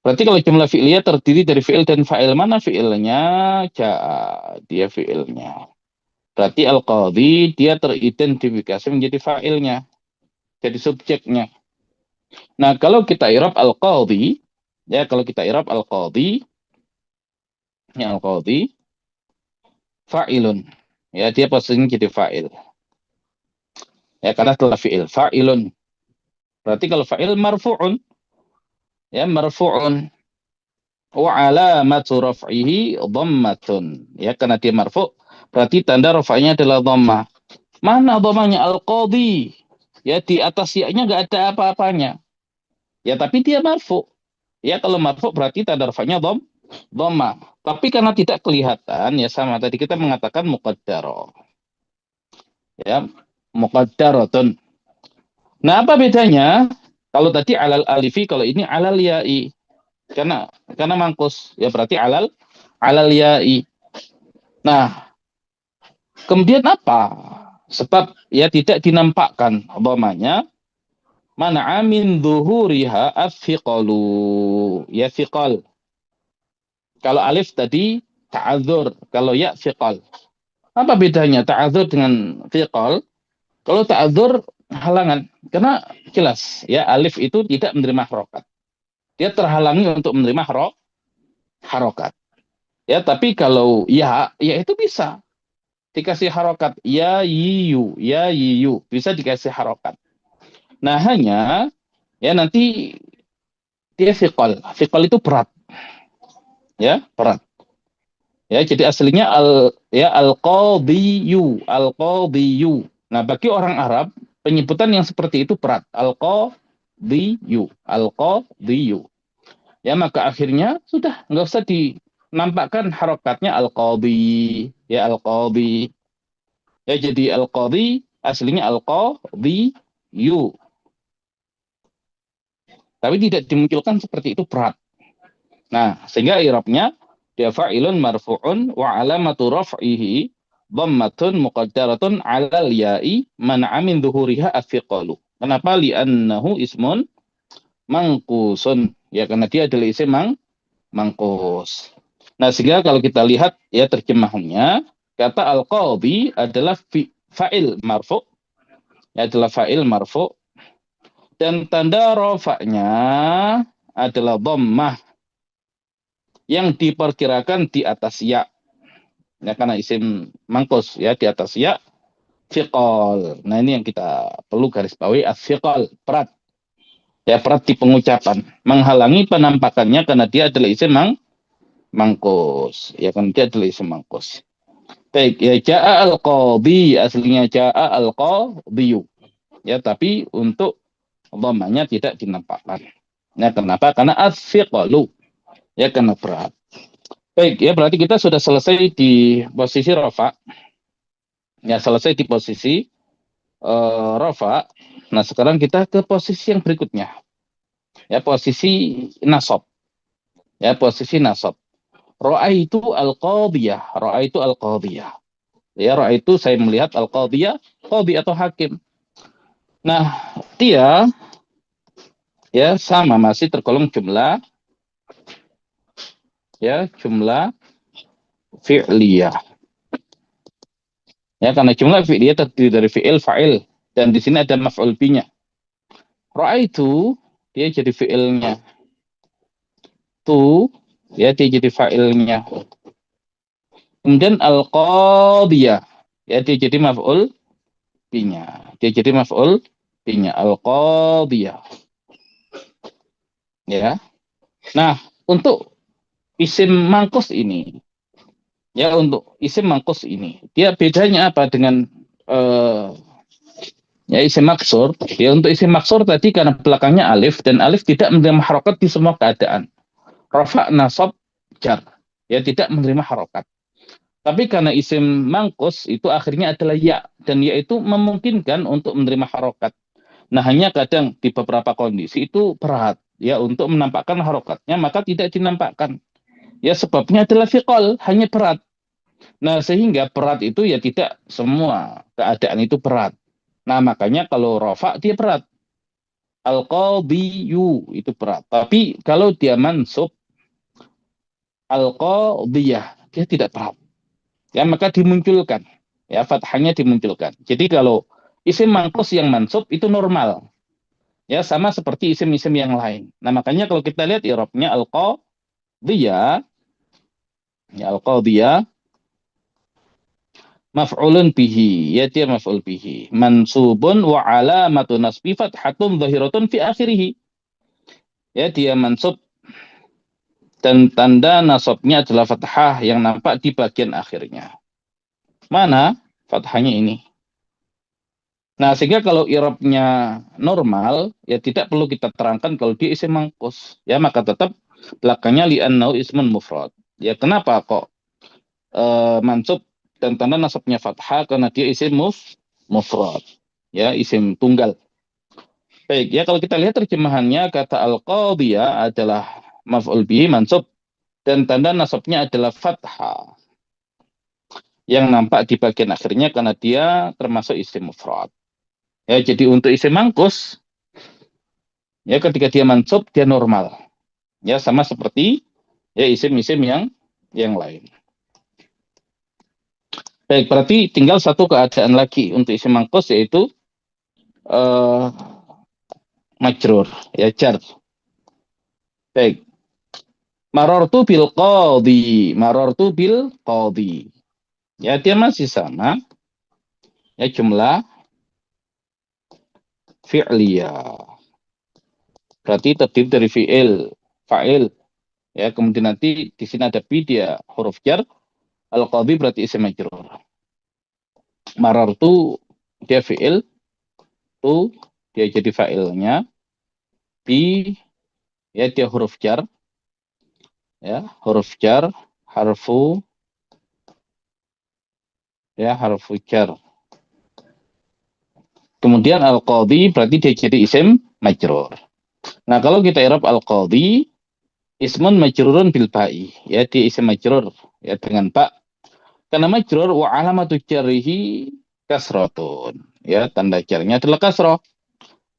Berarti kalau jumlah fi'liyah terdiri dari fi'il dan fa'il, mana fi'ilnya? Ja'a, dia fi'ilnya. Berarti al-qadhi dia teridentifikasi menjadi fa'ilnya, jadi subjeknya. Nah, kalau kita i'rab al-qadhi, ya kalau kita i'rab al-qadhi, ya al-qadhi fa'ilun. Ya, dia posisinya jadi fa'il. Ya, karena telah fi'il, fa'ilun. Berarti kalau fa'il marfu'un, ya marfu'un. Wa alamatu raf'ihi dhammatun. Ya, karena dia marfu', berarti tanda rafa'nya adalah dhammah. Mana dhammahnya al-qadhi? Ya, di atas ya-nya nggak ada apa-apanya. Ya, tapi dia marfu'. Ya, kalau marfu' berarti tanda rafa'nya dhammah. Tapi karena tidak kelihatan, ya sama tadi kita mengatakan muqaddaro. Ya, muqaddaratun. Nah, apa bedanya? Kalau tadi alal alifi, kalau ini alal ya'i. Karena mangkus, ya berarti alal ya'i. Nah, kemudian apa? Sebab ya tidak dinampakkan dhammahnya, mana amin dhuhuriha afiqalu. Ya fiqal. Kalau alif tadi ta'adzur, kalau ya fiqal. Apa bedanya ta'adzur dengan fiqal? Kalau ta'adzur halangan, karena jelas ya alif itu tidak menerima harokat. Dia terhalangi untuk menerima harokat. Ya, tapi kalau ya itu bisa dikasih harokat. Ya yiyu bisa dikasih harokat. Nah, hanya ya nanti dia fiqal. Fiqal itu berat. Ya, berat. Ya, jadi aslinya al-qadhiyu. Nah, bagi orang Arab, penyebutan yang seperti itu berat. Al-qadhiyu, al-qadhiyu. Ya, maka akhirnya sudah nggak usah dinampakkan harokatnya al-qadhi, ya al-qadhi. Ya, jadi al-qadhi aslinya al-qadhiyu. Tapi tidak dimunculkan seperti itu berat. Nah, sehingga i'rabnya dia fa'ilun marfu'un wa alamatu raf'ihi dhammatun muqaddaratun 'alal ya'i man'a min dhuhuriha afiqalu. Kenapa? Li'annahu ismun mangkusun. Ya, karena dia adalah isim mangkus. Nah, sehingga kalau kita lihat ya terjemahannya, kata al-qadhi adalah fa'il marfu', ya adalah fa'il marfu' dan tanda rafa'nya adalah dhammah yang diperkirakan di atas ya. Ya, karena isim mangkus ya di atas ya fiqol. Nah, ini yang kita perlu garis bawahi, as-fiqol, berat. Ya, berat di pengucapan, menghalangi penampakannya karena dia adalah isim mangkus. Ya, kan dia adalah isim mangkus. Baik, ya ja'a al-qadhi aslinya ja'a al-qadhiyu. Ya, tapi untuk dhammanya tidak dinampakkan. Ya, kenapa? Karena as-fiqalu. Ya, karena berat. Baik, ya berarti kita sudah selesai di posisi rafa. Ya, selesai di posisi rafa. Nah, sekarang kita ke posisi yang berikutnya. Ya, posisi nasab. Ya, posisi nasab. Ra'aitu al-qadhiyah. Ra'aitu al-qadhiyah. Ya, ra'aitu saya melihat al-qadhiyah, qadhi atau hakim. Nah, dia ya sama masih tergolong jumlah, ya jumlah fi'liyah. Ya, karena jumlah fi'liyah terdiri dari fi'il, fa'il, dan di sini ada maf'ul binya. Ra'aitu dia jadi fi'ilnya. Tu ya dia jadi fa'ilnya. Kemudian al-qadhiyah ya dia jadi maf'ul binya. Dia jadi maf'ul binya, al-qadhiyah. Ya. Nah, untuk isim mangkus ini, ya untuk isim mangkus ini, dia bedanya apa dengan ya isim maksur? Ya, untuk isim maksur tadi karena belakangnya alif dan alif tidak menerima harokat di semua keadaan. Rafa, nasab, jar. Ya tidak menerima harokat. Tapi karena isim mangkus itu akhirnya adalah ya, dan ya itu memungkinkan untuk menerima harokat. Nah, hanya kadang di beberapa kondisi itu berat ya untuk menampakkan harokatnya, maka tidak dinampakkan. Ya, sebabnya adalah fiqol, hanya berat. Nah, sehingga berat itu ya tidak semua keadaan itu berat. Nah, makanya kalau rofa dia berat. Al-qadhiyu itu berat. Tapi kalau dia mansub, al-qadhiyah, dia tidak berat. Ya, maka dimunculkan. Ya, fathahnya dimunculkan. Jadi kalau isim mangkus yang mansub itu normal. Ya, sama seperti isim-isim yang lain. Nah, makanya kalau kita lihat i'rabnya al-qadhiyah, ya al-qadhiyah maf'ulun bihi, ya dia maf'ul bihi. Mansubun wa alamatu nasbi fathatun zahiratun fi akhirih. Ya, dia mansub dan tanda nasabnya adalah fathah yang nampak di bagian akhirnya. Mana fathahnya ini? Nah, sehingga kalau i'rabnya normal, ya tidak perlu kita terangkan kalau dia isim mangkus. Ya, maka tetap belakangnya li'annahu ismun mufrad. Ya, kenapa kok mansub dan tanda nasabnya fathah? Karena dia isim mufrad. Ya, isim tunggal. Baik, ya kalau kita lihat terjemahannya, kata al-qadhiyah adalah maf'ul bihi mansub dan tanda nasabnya adalah fathah yang nampak di bagian akhirnya karena dia termasuk isim mufrad. Ya, jadi untuk isim mangkus, ya ketika dia mansub dia normal. Ya, sama seperti ya isim-isim yang lain. Baik, berarti tinggal satu keadaan lagi untuk isim mangkus yaitu uh, majrur, ya jar. Baik. Marortu bil qadhi, marortu bil qadhi. Ya, dia masih sama. Ya, jumlah fi'liyah. Berarti terdiri dari fi'il, fa'il. Ya, kemudian nanti di sini ada bi, dia huruf jar. Al-qadhi berarti isim majrur. Marartu dia fi'il. marartu, dia jadi fa'ilnya. Bi, ya dia huruf jar, ya huruf jar, harfu, ya harfu jar. Kemudian al-qadhi berarti dia jadi isim majrur. Nah, kalau kita i'rab al-qadhi, ismun majrurun bil ba'i, ya dia isim majrur ya dengan ba. Karena majrur wa alamatu jarrihi kasratun. Ya, tanda jarnya adalah kasrah.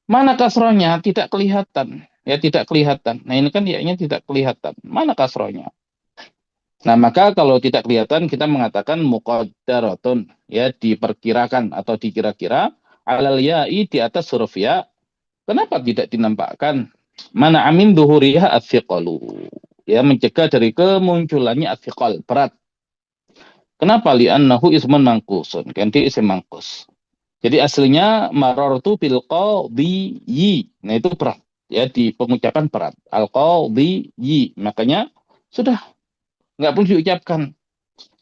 Mana kasrohnya? Tidak kelihatan. Ya, tidak kelihatan. Nah, ini kan ya-nya tidak kelihatan. Mana kasrohnya? Nah, maka kalau tidak kelihatan, kita mengatakan muqaddaratun. Ya, diperkirakan atau dikira-kira. Alal ya'i di atas huruf ya. Kenapa tidak dinampakkan? Mana amin duhuriha athiqalu. Ya, mencegah dari kemunculannya athiqal, berat. Kenapa? Li'annahu ismun mangkusun. Kan dia isim mangkus. Jadi aslinya marartu bil qadiyyi. Nah itu berat. Ya di pengucapan berat. Al qadiyyi. Makanya sudah nggak perlu diucapkan.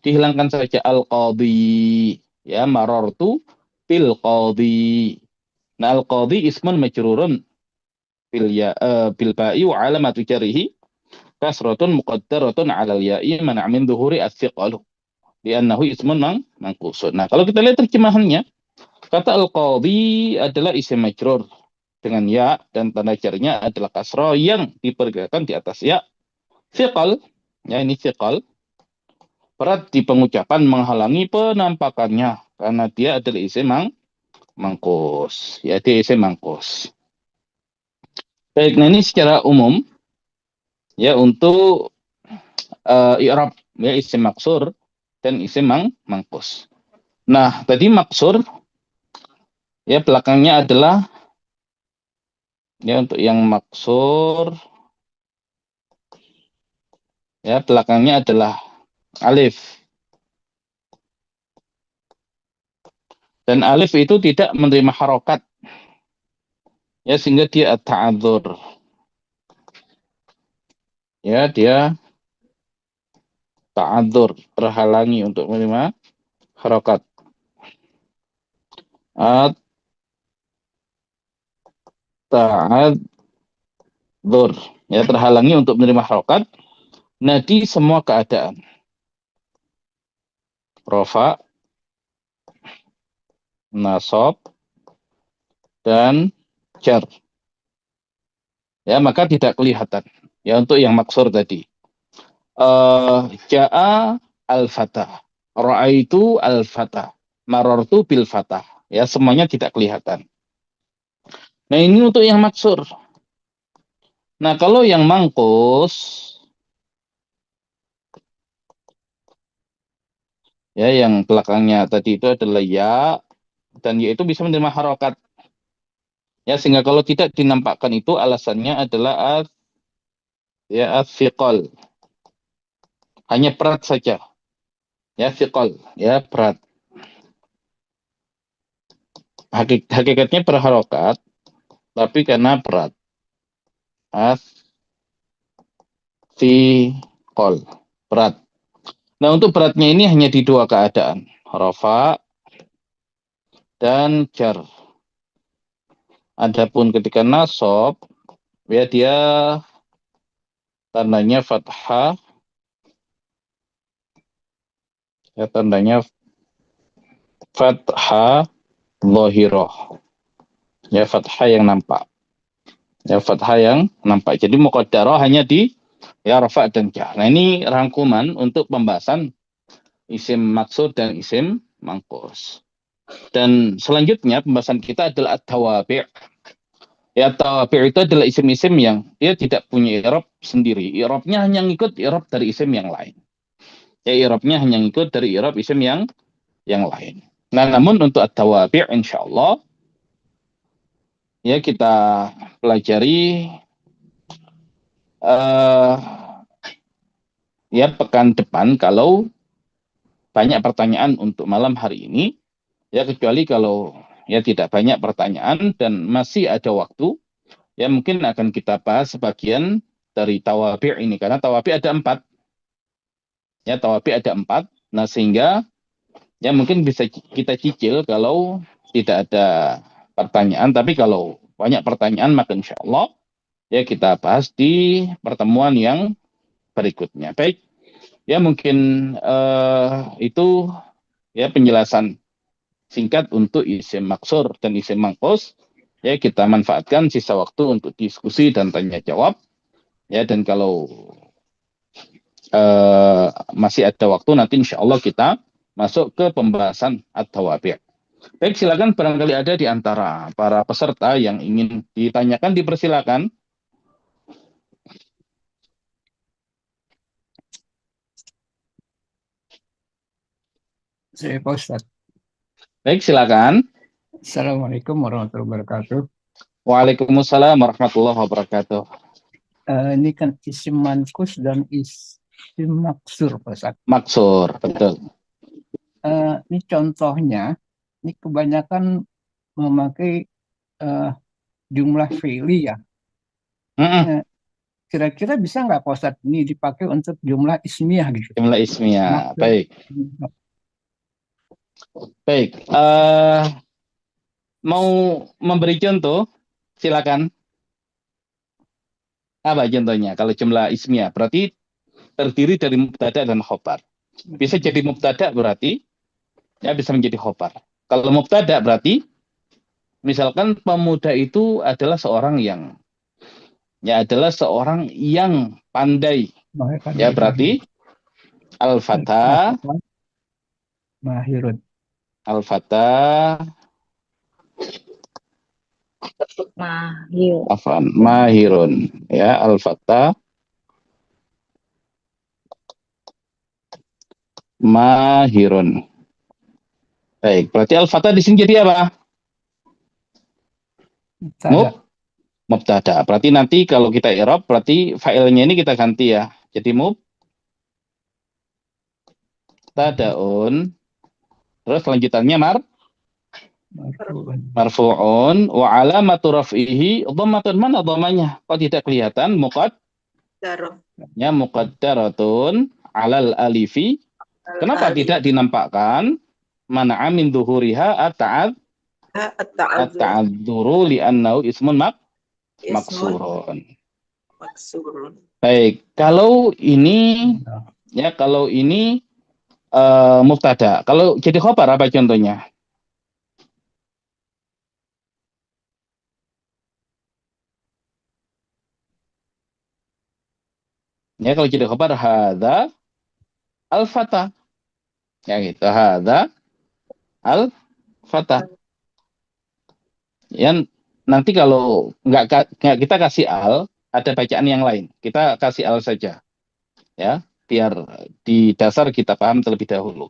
Dihilangkan saja al qadhi. Ya marartu bil qadhi. Nah al qadhi ismun majrurun bil ba'i wa alamatu jarihi kasratun muqaddaratun 'alal ya'i mana min dhuhuri as-siqalu. Li'annahu ismun mangkusun. Nah kalau kita lihat terjemahannya, kata al-qadhi adalah isim majrur dengan ya dan tanda jarnya adalah kasroh yang diperkirakan di atas ya. Fiqal, ya ini fiqal, berat di pengucapan menghalangi penampakannya karena dia adalah isim mangkus. Ya dia isim mangkus. Baik, nah ini secara umum ya untuk i'rab ya isim maksur dan isim mangkus. Nah, tadi maksur ya belakangnya adalah ya untuk yang maksur ya belakangnya adalah alif. Dan alif itu tidak menerima harokat. Ya, sehingga dia ta'adzur. Ya, dia ta'adzur, terhalangi untuk menerima harokat. Ta'adzur. Ya, terhalangi untuk menerima harokat. Nah, di semua keadaan. Rofa, nasob, dan jar. Ya, maka tidak kelihatan. Ya, untuk yang maksur tadi. Ja'a al-fatah. Ra'aitu al-fatah. Marortu bil-fatah. Ya, semuanya tidak kelihatan. Nah, ini untuk yang maksur. Nah, kalau yang mangkus, ya, yang belakangnya tadi itu adalah ya, dan ya itu bisa menerima harokat. Ya, sehingga kalau tidak dinampakkan itu alasannya adalah ya fiqol. Hanya berat saja. Ya, fiqol. Ya, berat. Hakikatnya berharokat, tapi karena berat. Fiqol. Berat. Nah, untuk beratnya ini hanya di dua keadaan. Rafa dan jar. Adapun ketika nasob, ya dia tandanya fathah, ya tandanya fathah zahiroh. Ya fathah yang nampak. Ya fathah yang nampak. Jadi muqaddarah hanya di ya rafa dan jar. Nah, ini rangkuman untuk pembahasan isim maksud dan isim mangkus. Dan selanjutnya pembahasan kita adalah at-tawabi'. Ya, tawabi' itu adalah isim-isim yang dia tidak punya i'rab sendiri. I'rabnya hanya ngikut i'rab dari isim yang lain. Ya, i'rabnya hanya ngikut dari i'rab isim yang lain. Nah, namun untuk at-tawabi' insyaallah ya kita pelajari uh, ya pekan depan kalau banyak pertanyaan untuk malam hari ini, ya kecuali kalau ya tidak banyak pertanyaan dan masih ada waktu, ya mungkin akan kita bahas sebagian dari tawabi' ini karena tawabi' ada 4. Ya, tawabi' ada 4. Nah, sehingga ya mungkin bisa kita cicil kalau tidak ada pertanyaan. Tapi kalau banyak pertanyaan, maka insya Allah ya kita bahas di pertemuan yang berikutnya. Baik, ya mungkin itu ya penjelasan singkat untuk isim maksur dan isim mangkos. Ya kita manfaatkan sisa waktu untuk diskusi dan tanya jawab. Ya dan kalau masih ada waktu nanti insya Allah kita masuk ke pembahasan at-tawabi'. Baik, silakan barangkali ada di antara para peserta yang ingin ditanyakan, dipersilakan. Saya Pak Ustadz. Baik, silakan. Assalamualaikum warahmatullahi wabarakatuh. Waalaikumsalam warahmatullahi wabarakatuh. Ini kan isim mankus dan isim maksur, Pak Ustadz. Maksur, betul. Ini contohnya, ini kebanyakan memakai jumlah fi'li ya. Kira-kira bisa nggak Pak Ustadz ini dipakai untuk jumlah ismiyah gitu? Jumlah ismiyah, baik. Baik, mau memberi contoh, silakan. Apa contohnya? Kalau jumlah ismiyah, berarti terdiri dari mubtada dan khobar. Bisa jadi mubtada berarti, ya bisa menjadi khobar. Kalau mubtada berarti, misalkan pemuda itu adalah seorang yang, ya adalah seorang yang pandai. Ya berarti, al-fata, mahirun. Al-fata mahirun, ya al-fata mahirun. Baik, berarti al-fata di sini jadi apa? Mubtada. Berarti nanti kalau kita i'rab berarti fa'ilnya ini kita ganti ya. Jadi mubtadaun. Terus lanjutannya marfu'un wa alamatu raf'ihi dhammatun. Mana dhammanya? Kok tidak kelihatan? Muqaddaratun alal alifi. Kenapa tidak dinampakkan? Mana'a min dhuhuriha at-ta'adzuru li'annahu ismun maksurun. Baik, kalau ini mubtada. Kalau jadi khobar apa contohnya? Ya kalau jadi khobar hadza al-fata. Ya gitu, hadza al-fata. Yang nanti kalau nggak kita kasih al, ada bacaan yang lain. Kita kasih al saja. Ya, biar di dasar kita paham terlebih dahulu.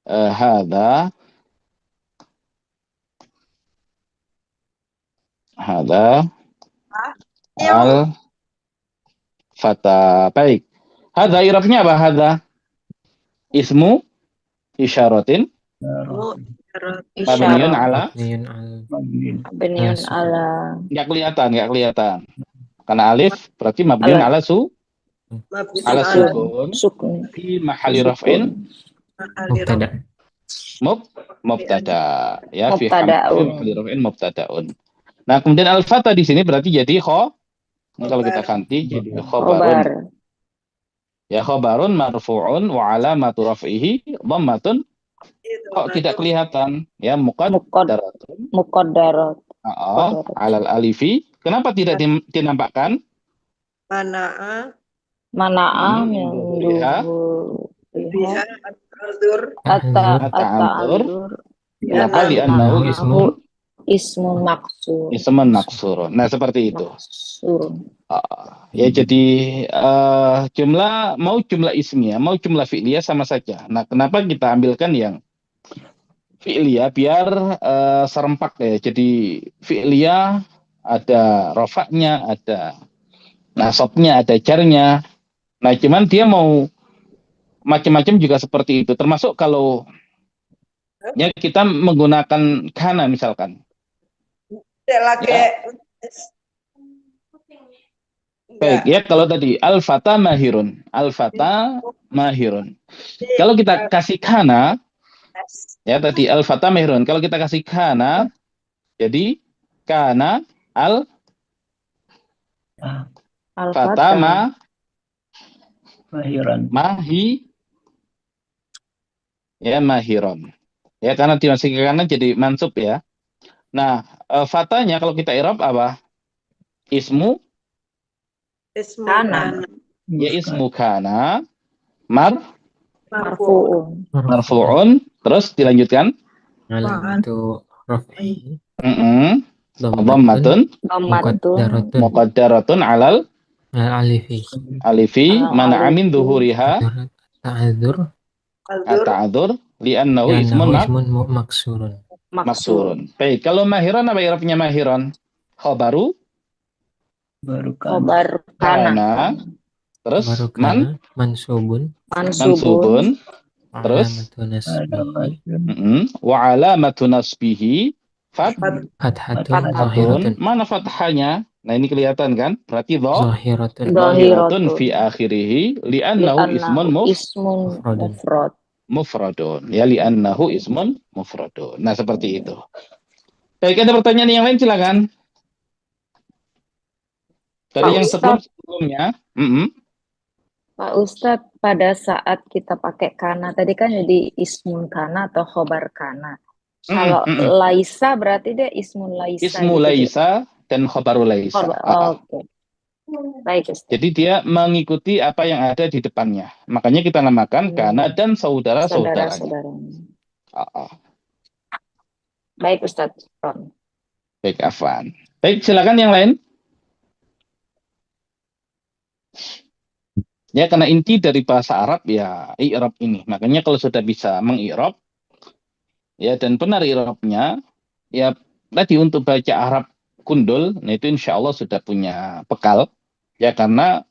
Hadza al-fata. Baik. Hadza i'rabnya apa hadza? Ismu isyaratin mabniun ala nggak kelihatan karena alif berarti mabniun ala sukun fi mahalli raf'in mubtada ya fi mahalli raf'in mubtadaun. Nah, kemudian al-fata di sini berarti jadi kalau kita ganti jadi khobarun. Ya khobarun marfu'un wa alamatu raf'ihi dhammatun. Kok tidak kelihatan? Ya muqaddaratun. Alal alifi. Kenapa tidak dinampakkan? Mana'a min at-ta'adzur. Kenapa? Li'annahu ismun maksur. Nah, seperti itu. Ya jadi jumlah ismiyah, mau jumlah fi'liyah sama saja. Nah, kenapa kita ambilkan yang fi'liyah biar serempak ya. Jadi fi'liyah ada rofaknya, ada nasabnya, ada jarnya. Nah, cuman dia mau macam-macam juga seperti itu. Termasuk kalau ya kita menggunakan kana misalkan. Ya. Baik, ya kalau tadi al-fata mahirun. Kalau kita kasih kana, ya tadi al-fata mahirun. Kalau kita kasih kana, Jadi kana al fata Al-Fatah. Mahiran. mahi ya mahiron. Ya karena dimasuki ke kanan jadi mansub ya. Nah, fatanya kalau kita i'rab apa? Ismu Ismu Kana. kana. ya ismu kana mar Marfu'un. marfu'un terus dilanjutkan Alamatu raf'i dhammatun Dhammatun. muqaddaratun alal alifi alifi Alal mana amin alifi. duhuriha ta'adzur Aldur. ata'adzur li'annahu ismun li'annahu ismun maksurun. Maksur. maksurun. Baik, kalau mahiron apa i'rabnya mahiron? Khabaru Baru kan. Khobar kana. kana terus Baru man kana mansubun mansubun terus alamatu nasbihi wa alamatu nasbihi fathatun Fathatun. zahiratun mana fathahnya? Nah, ini kelihatan kan? Berarti zahiratun dhahiratun Dhahiratun. fi akhirih li'annahu ismun Li'annahu ismun mufradun. mufrad. mufradun. Ya li'annahu ismun mufradun. Nah, seperti itu. Baik, ada pertanyaan yang lain silakan. Dari Pak yang Ustadz, sebelumnya. Mm-mm. Pak Ustadz, pada saat kita pakai kana tadi kan jadi ismun kana atau khobar kana. Kalau laisa berarti dia ismun laisa Ismu gitu. laisa dan khabaru laisa. Oke. Baik Ustadz. Jadi dia mengikuti apa yang ada di depannya. Makanya kita namakan kana dan saudara-saudaranya. Saudara-saudaranya. Baik Ustadz. Baik, Afwan. Baik, silakan yang lain. Ya, karena inti dari bahasa Arab ya i'rab ini. Makanya kalau sudah bisa mengi'rab ya dan benar i'rabnya ya tadi untuk baca Arab kundul, nah itu insya Allah sudah punya bekal ya karena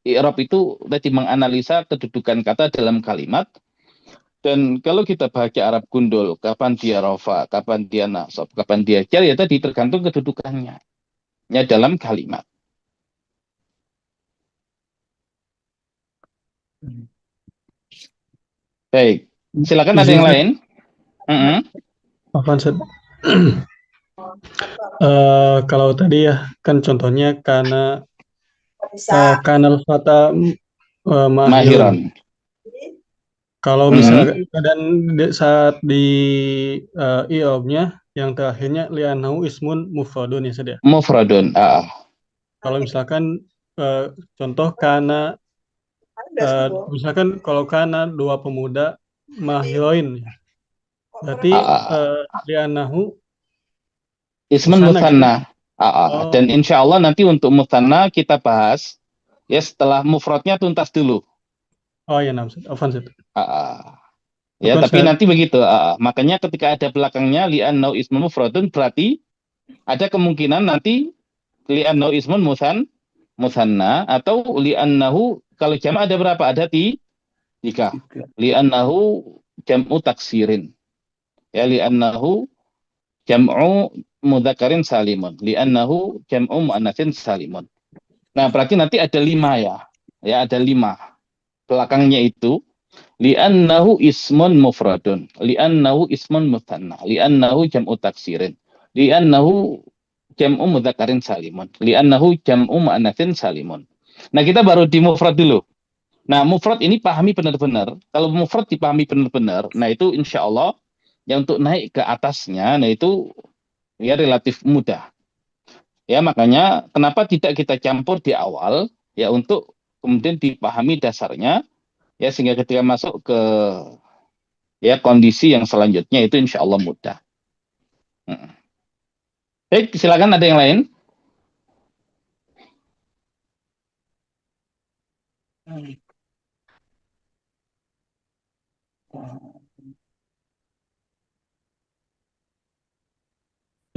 i'rab itu tadi menganalisa kedudukan kata dalam kalimat. Dan kalau kita baca Arab gundul, kapan dia rofa, kapan dia nasab, kapan dia jar, ya tadi tergantung kedudukannya ya dalam kalimat. Baik, silakan ada yang lain. Afwan, Ustaz. Kalau tadi ya kan contohnya karena kanal fata mahirun. Mahiron. Kalau misalkan dan saat di i'rabnya yang terakhirnya li'annahu ismun mufradun ya Ustaz ya. Mufradun. Kalau misalkan contoh karena misalkan kalau karena dua pemuda mahiroin ya. Berarti li'annahu ismun musanna. Dan insya Allah nanti untuk musanna kita bahas ya setelah mufradnya tuntas dulu. Oh ya, Afwan Ustaz. Ya, tapi nanti begitu. Makanya ketika ada belakangnya li'annahu ismun mufradun berarti ada kemungkinan nanti li'annahu ismun musanna atau li'annahu kalau jamak ada berapa? Ada tiga. Li'annahu jam'u taksirin. Ya, li'annahu jam'u mudzakarin salimun. Li'annahu jam'u muannatsin salimun. Nah, berarti nanti ada 5 ya. Ya, ada 5. Belakangnya itu li'annahu ismun mufradun, li'annahu ismun mutsanna, li'annahu jam'u taksirin, li'annahu jam'u mudzakarin salimun, li'annahu jam'u muannatsin salimun. Nah, kita baru di mufrad dulu. Nah, mufrad ini pahami benar-benar. Kalau mufrad dipahami benar-benar, nah itu insya Allah yang untuk naik ke atasnya, nah itu ya relatif mudah. Ya, makanya kenapa tidak kita campur di awal ya untuk kemudian dipahami dasarnya ya sehingga ketika masuk ke ya kondisi yang selanjutnya itu insya Allah mudah. Baik, silakan ada yang lain.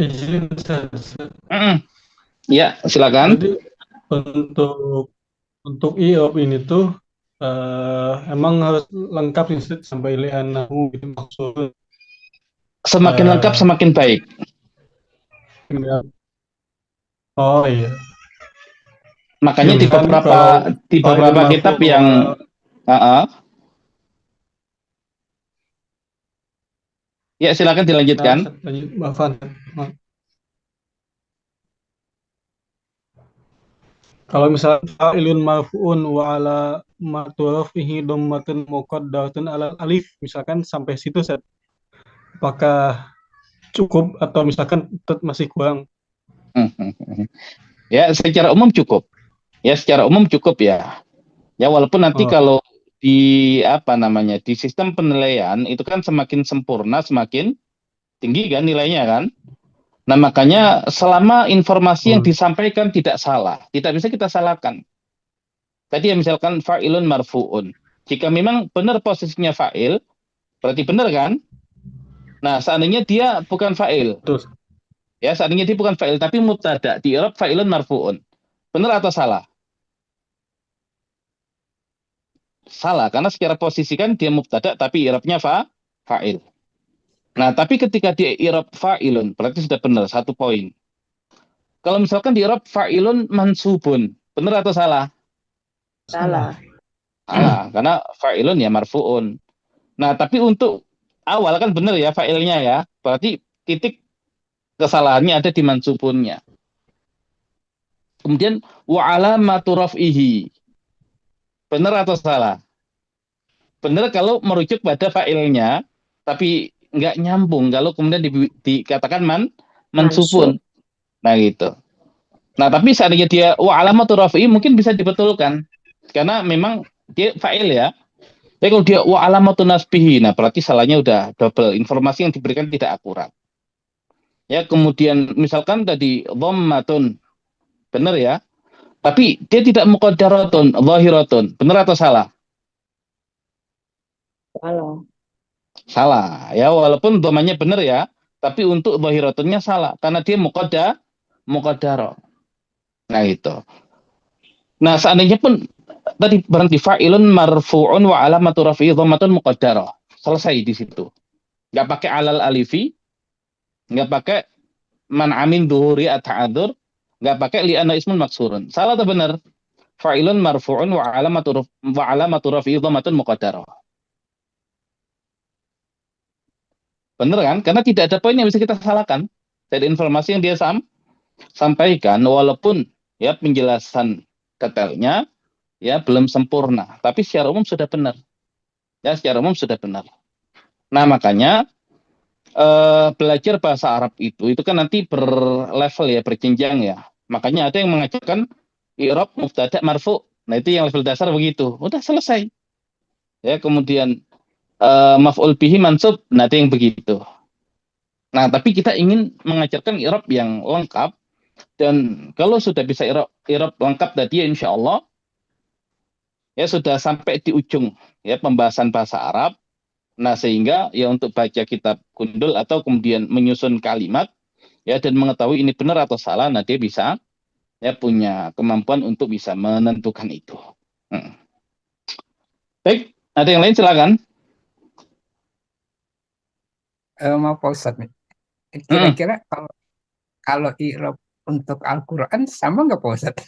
Izin Ya, silakan. Jadi untuk i'rab ini tuh emang harus lengkap nih sampai li'annahu gitu maksudnya. Semakin lengkap semakin baik. Oh iya. Makanya Ya, di beberapa kitab yang ya silakan dilanjutkan. Lanjut, Kalau misalnya fa'ilun marfu'un wa ala maturafihi dhammatun muqaddaratun ala alif, misalkan sampai situ Ustaz. Apakah cukup atau misalkan masih kurang? Ya, secara umum cukup. Ya, secara umum cukup ya. Ya, walaupun nanti Oh, kalau di di sistem penilaian itu kan semakin sempurna, semakin tinggi kan nilainya kan. Nah, makanya selama informasi yang oh, disampaikan tidak salah, tidak bisa kita salahkan. Tadi ya misalkan fa'ilun marfu'un. Jika memang benar posisinya fa'il, berarti benar kan? Nah, seandainya dia bukan fa'il, terus. ya seandainya dia bukan fa'il tapi mubtada, di i'rab fa'ilun marfu'un. Benar atau salah? Salah, karena secara posisi kan dia mubtada tapi i'rabnya fa'il. Nah, tapi ketika dia i'rab fa'ilun, berarti sudah benar, 1 poin. Kalau misalkan di i'rab fa'ilun mansubun, benar atau salah? Salah. Salah, karena fa'ilun ya marfu'un. Nah, tapi untuk awal kan benar ya fa'ilnya ya. Berarti titik kesalahannya ada di mansubunnya. Kemudian wa alamatu raf'ihi. Benar atau salah? Benar kalau merujuk pada fa'ilnya, tapi nggak nyambung kalau kemudian dikatakan mansubun. Mansub. Nah, gitu. Nah, tapi seandainya dia wa alamatu raf'ihi mungkin bisa dibetulkan. Karena memang dia fa'il ya. Tapi kalau dia wa alamatu nasbihi, nah berarti salahnya udah double. Informasi yang diberikan tidak akurat. Ya, kemudian misalkan tadi dhammatun, benar ya. Tapi dia tidak muqaddaratun, zahiratun. Benar atau salah? Salah. Salah. Ya, walaupun dhammanya benar ya, tapi untuk zahiratunnya salah karena dia muqaddara. Nah, itu. Nah, seandainya pun tadi berhenti fa'ilun marfu'un wa alamatu raf'ihi dhammatun muqaddara. Selesai di situ. Nggak pakai alal alifi, nggak pakai man amin duhuri at-ta'adzur, nggak pakai li'anna ismun maksurun. Salah atau benar? Fa'ilun marfu'un wa alamatu raf'ihi dhammatun muqaddarah. Benar kan? Karena tidak ada poin yang bisa kita salahkan dari informasi yang dia sampaikan, walaupun ya penjelasan detailnya ya belum sempurna, tapi secara umum sudah benar. Ya, secara umum sudah benar. Nah, makanya belajar bahasa Arab itu kan nanti berlevel ya, berjenjang ya. Makanya ada yang mengajarkan i'rab mubtada marfu. Nah, itu yang level dasar begitu. Udah selesai. Ya, kemudian maf'ul bihi mansub, nah itu yang begitu. Nah, tapi kita ingin mengajarkan i'rab yang lengkap, dan kalau sudah bisa i'rab lengkap tadi ya insya Allah ya sudah sampai di ujung ya pembahasan bahasa Arab. Nah, sehingga ya untuk baca kitab Gundul atau kemudian menyusun kalimat ya dan mengetahui ini benar atau salah, nah dia bisa ya punya kemampuan untuk bisa menentukan itu. Baik, ada yang lain silakan. Maaf Pak Ustadz nih. Kira-kira kalau i'rab untuk Al-Quran sama nggak Pak Ustadz?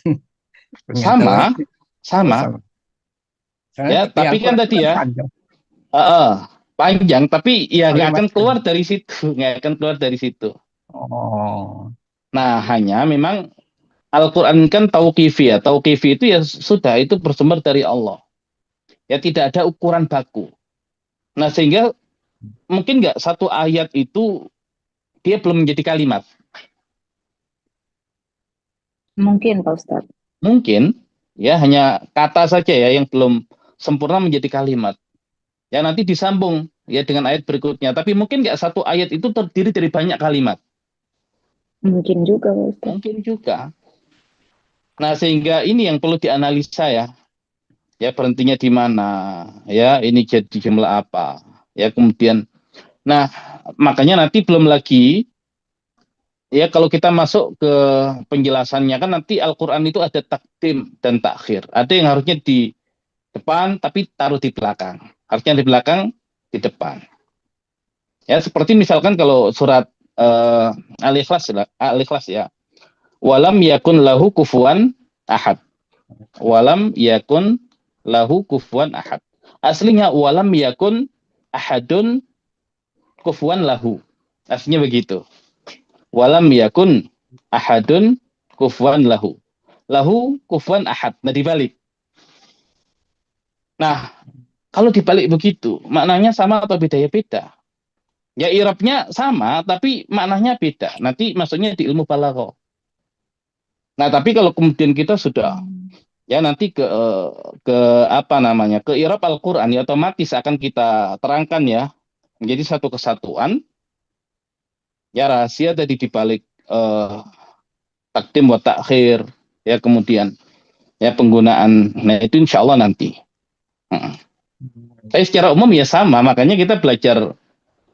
Sama. Sama. Ya, tapi kan tadi ya panjang. panjang, tapi ya nggak akan Kalimat. keluar dari situ, nggak akan keluar dari situ. Oh, Nah, hanya memang Al-Quran kan tauqifi ya, tauqifi itu ya sudah itu bersumber dari Allah. Ya tidak ada ukuran baku. Nah, sehingga mungkin nggak satu ayat itu dia belum menjadi kalimat. Mungkin Pak Ustadz. Mungkin ya hanya kata saja ya yang belum sempurna menjadi kalimat. Ya nanti disambung ya dengan ayat berikutnya. Tapi mungkin nggak satu ayat itu terdiri dari banyak kalimat. Mungkin juga Pak Ustadz. Mungkin juga. Nah, sehingga ini yang perlu dianalisa ya. Ya berhentinya di mana? Ya ini jadi jumlah apa? Ya kemudian, nah makanya nanti belum lagi ya kalau kita masuk ke penjelasannya kan nanti Al-Quran itu ada takdim dan takhir. Ada yang harusnya di depan tapi taruh di belakang. Harusnya di belakang, di depan. Ya seperti misalkan kalau surat Al-Ikhlas ya. Walam yakun lahu kufuwan ahad. Walam yakun lahu kufuwan ahad. Aslinya walam yakun ahadun kufuwan lahu. Aslinya begitu. Walam yakun ahadun kufuwan lahu. lahu kufuwan ahad. Nah, dibalik. Nah, kalau dibalik begitu, maknanya sama atau beda? Ya beda. Ya i'rabnya sama, tapi maknanya beda. Nanti maksudnya di ilmu balaghah. Nah, tapi kalau kemudian kita sudah ya nanti ke apa namanya? Ke i'rab Al-Qur'an, ya otomatis akan kita terangkan ya menjadi satu kesatuan. Ya rahasia tadi dibalik takdim wa ta'khir, ya kemudian ya penggunaan. Nah, itu insya Allah nanti. Tapi secara umum ya sama, makanya kita belajar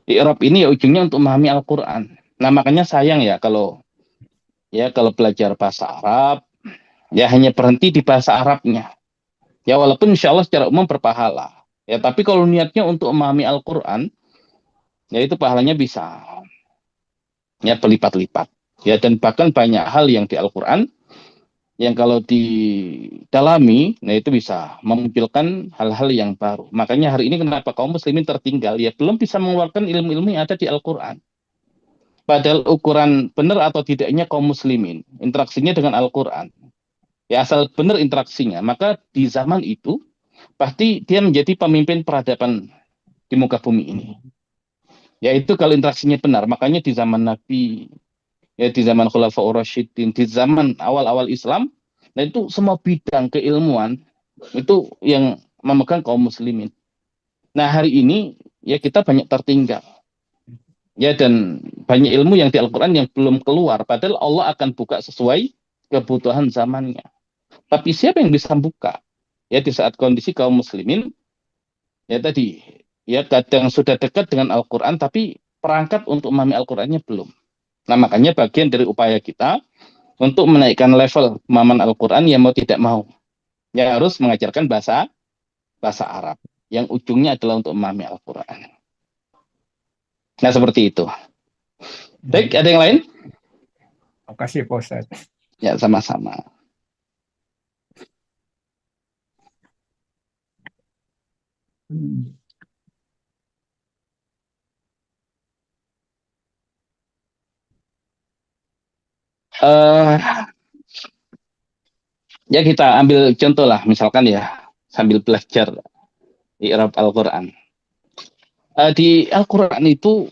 i'rab ini ya ujungnya untuk memahami Al-Qur'an. Nah, makanya sayang ya kalau belajar bahasa Arab ya hanya berhenti di bahasa Arabnya. Ya walaupun insya Allah secara umum berpahala. Ya tapi kalau niatnya untuk memahami Al-Qur'an, ya itu pahalanya bisa ya berlipat-lipat. Ya dan bahkan banyak hal yang di Al-Qur'an yang kalau didalami, nah itu bisa memunculkan hal-hal yang baru. Makanya hari ini kenapa kaum muslimin tertinggal, ya belum bisa mengeluarkan ilmu-ilmu yang ada di Al-Quran. Padahal ukuran benar atau tidaknya kaum muslimin, interaksinya dengan Al-Quran. Ya asal benar interaksinya, maka di zaman itu, pasti dia menjadi pemimpin peradaban di muka bumi ini. Yaitu kalau interaksinya benar, makanya di zaman Nabi, ya di zaman Khulafaur Rasyidin, di zaman awal-awal Islam, nah itu semua bidang keilmuan itu yang memegang kaum muslimin. Nah hari ini ya kita banyak tertinggal. Ya dan banyak ilmu yang di Al-Qur'an yang belum keluar, padahal Allah akan buka sesuai kebutuhan zamannya. Tapi siapa yang bisa buka? Ya di saat kondisi kaum muslimin ya tadi ya kadang sudah dekat dengan Al-Qur'an tapi perangkat untuk memahami Al-Qur'annya belum. Nah, makanya bagian dari upaya kita untuk menaikkan level pemahaman Al-Quran yang mau tidak mau. Ya harus mengajarkan bahasa Arab. Yang ujungnya adalah untuk memahami Al-Quran. Nah, seperti itu. Baik, ada yang lain? Terima kasih, Pak Ustadz. Ya, sama-sama. Ya kita ambil contoh lah, misalkan ya sambil belajar i'rab Al-Quran. Di Al-Quran itu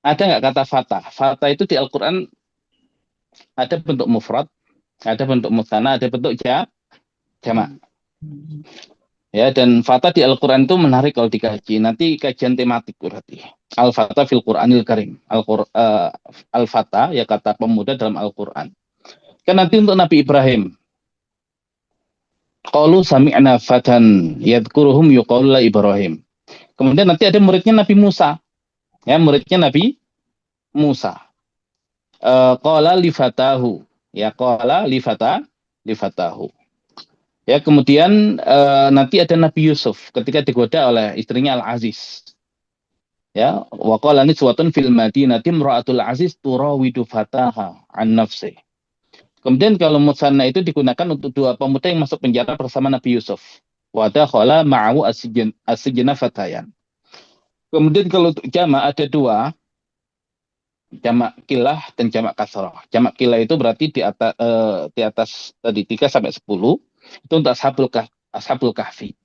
ada nggak kata fata? Fata itu di Al-Quran ada bentuk mufrad, ada bentuk mutsana, ada bentuk jamak. Ya, dan fata di Al-Quran itu menarik kalau dikaji. Nanti kajian tematik berarti. Al-Fata fil Quranil Karim. Al-Fata, ya kata pemuda dalam Al-Quran. Kan nanti untuk Nabi Ibrahim. Qalu sami'na fatan yadhkuruhum yuqalu la Ibrahim. Kemudian nanti ada muridnya Nabi Musa. Ya, muridnya Nabi Musa. Qala li fatahu. Ya, qala li fatahu. Ya, kemudian nanti ada Nabi Yusuf ketika digoda oleh istrinya Al-Aziz. Ya, wa qala niswatun fil madinati imra'atul aziz turawidu fataha an nafsi. Kemudian kalau musanna itu digunakan untuk dua pemuda yang masuk penjara bersama Nabi Yusuf. Wa dakhala ma'ahu asjana fatayan. Kemudian kalau untuk jamak ada dua, jamak kilah dan jamak kasrah. Jamak kilah itu berarti di atas tadi 3 sampai 10. Itu untuk ashabul kahfi.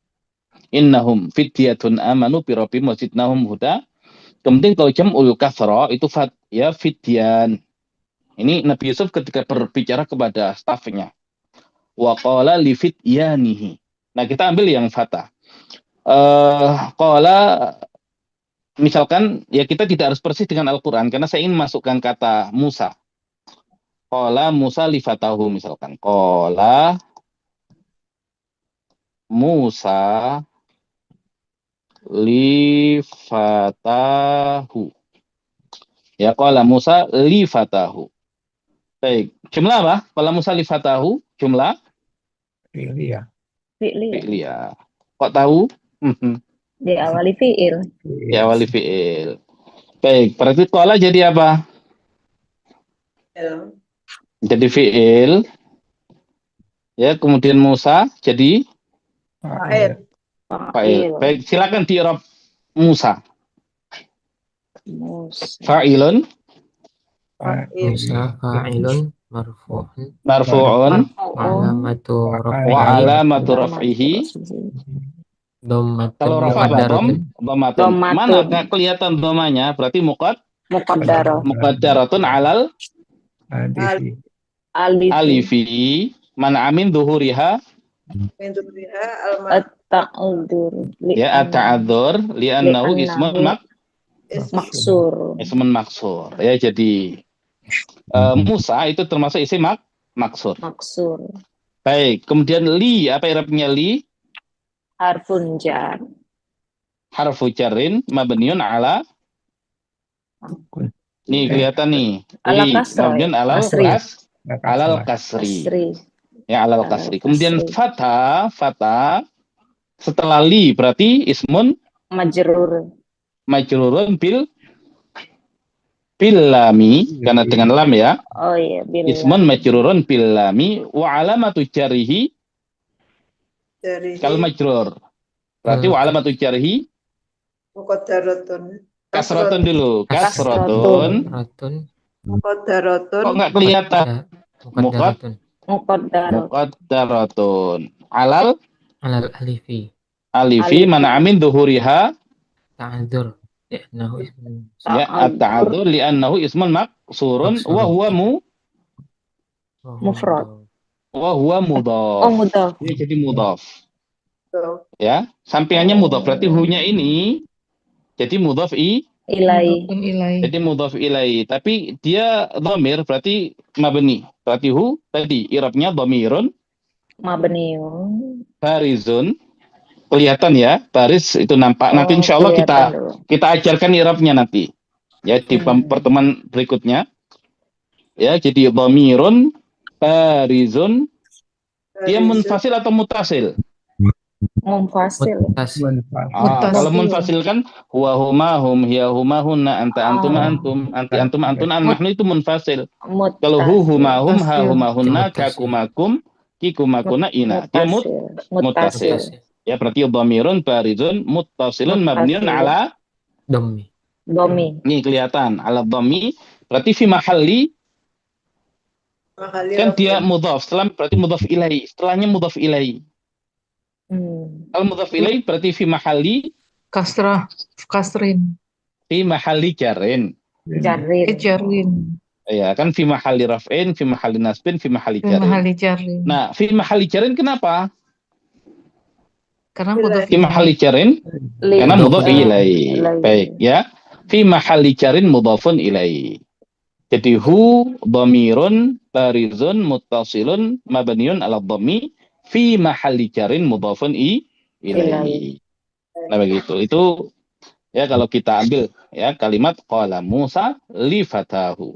Innahum fidyatun amanu bi rabbihim wa zidnahum huda. Kemudian kalau jam'ul kasra itu fidyan. Ini Nabi Yusuf ketika berbicara kepada stafnya. Wa qala li fidyanihi. Nah, kita ambil yang fata. Qala misalkan ya kita tidak harus persis dengan Al-Qur'an karena saya ingin masukkan kata Musa. Qala Musa li fatahu misalkan. Qala Musa li fatahu. Ya, qala Musa li fatahu. Baik, jumlah apa? Qala Musa li fatahu, jumlah Iya. fi'liyah. Kok tahu? Diawali fi'il. Ya, wali fi'il. Baik, berarti qala jadi apa? Jadi fi'il. Ya, kemudian Musa jadi fa'il. Baik, silakan di i'rab Musa. Musa. Fa'ilun. Musa fa'ilun. Marfu'un. marfu'un Alamatu wa raf'ihi. alamatu raf'ihi. Dhammatun Kalau rafa apa? muqaddaratun. Dhammatun. Mana Dhammatun. nggak kelihatan dhamanya? Berarti Muqaddarah. muqaddaratun alal Alifi. alifi. Mana amin duhuriha? Min dzurriha al-ma At-ta'adzur. Ya at-ta'adzur li'annahu ismun Maksur. ismun maksur. Ya jadi Musa itu termasuk isim maksur. Maksur. Baik, kemudian li, apa i'rabnya li? Harfun jar. Harfu jarrin mabniun ala, nih kelihatan nih. Ala Li kasra, mabniun ya? alal Kasri. alal kasri. Kasri. Ya alal Alal kasri. Kemudian kasri. fata setelah li berarti ismun Majrur. majrurun bil lami karena dengan lam ya. Oh iya, bila. Ismun majrurun bil lami wa alamatu jarihi dari kal majrur. Berarti wa alamatu jarihi muqaddaratun. kasratun dulu. Kasratun. Ratun. Muqaddaratun. Kok nggak kelihatan? Muqaddaratun. Muqaddarah. Muqaddaratun alal Alal alifi. alifi Alifi. mana amin duhuriha Ta'adzur. Li'annahu ismun ya at-ta'adzur li'annahu ismun maksurun wa huwa Mufrad. wa huwa mudhaf. Oh, mudhaf. Dia jadi mudhaf. Tuh. Ya, sampingannya mudhaf berarti hu-nya ini jadi mudhaf Ilai. jadi mudhaf ilai, tapi dia dhamir berarti mabni. Berarti hu tadi i'rabnya dhamirun Mabniun. barizun. Kelihatan ya, baris itu nampak. Nanti Oh, insya Allah kelihatan dulu. kita ajarkan i'rabnya nanti. Ya di pertemuan berikutnya. Ya, jadi dhamirun barizun. Dia munfasil atau mutasil? Munfasil. Kalau munfasil kan huwa huma hum hiya huma hunna anta antuma antum anti antum antuna nahnu itu munfasil. Kalau hu huma hum ha huma hunna ka kumakum ki kumakuna ina. Dia muttasil. Ya berarti dhamirun barizun muttasilun mabniun ala dhammi. Dhammi. Ini kelihatan ala dhammi berarti fi mahalli kan dia mudhaf, setelah berarti mudhaf ilai, setelahnya mudhaf ilai. Kalau mudhaf ilai berarti fi mahalli kasrin. Fi mahalli jarin. Jarin. Ya kan fi mahalli raf'in, fi mahalli nasbin, fi mahalli jarin. Nah, fi mahalli jarin kenapa? Karena mudhaf fi mahalli jarin karena mudhaf ilai. Baik ya. Fi mahalli jarin mudhafun ilai. Jadi hu dhamirun barizun muttasilun mabniun ala dhammi fi mahalli jarin mudhafun ilaihi. Nah begitu. Itu ya kalau kita ambil ya kalimat qala Musa li fatahu.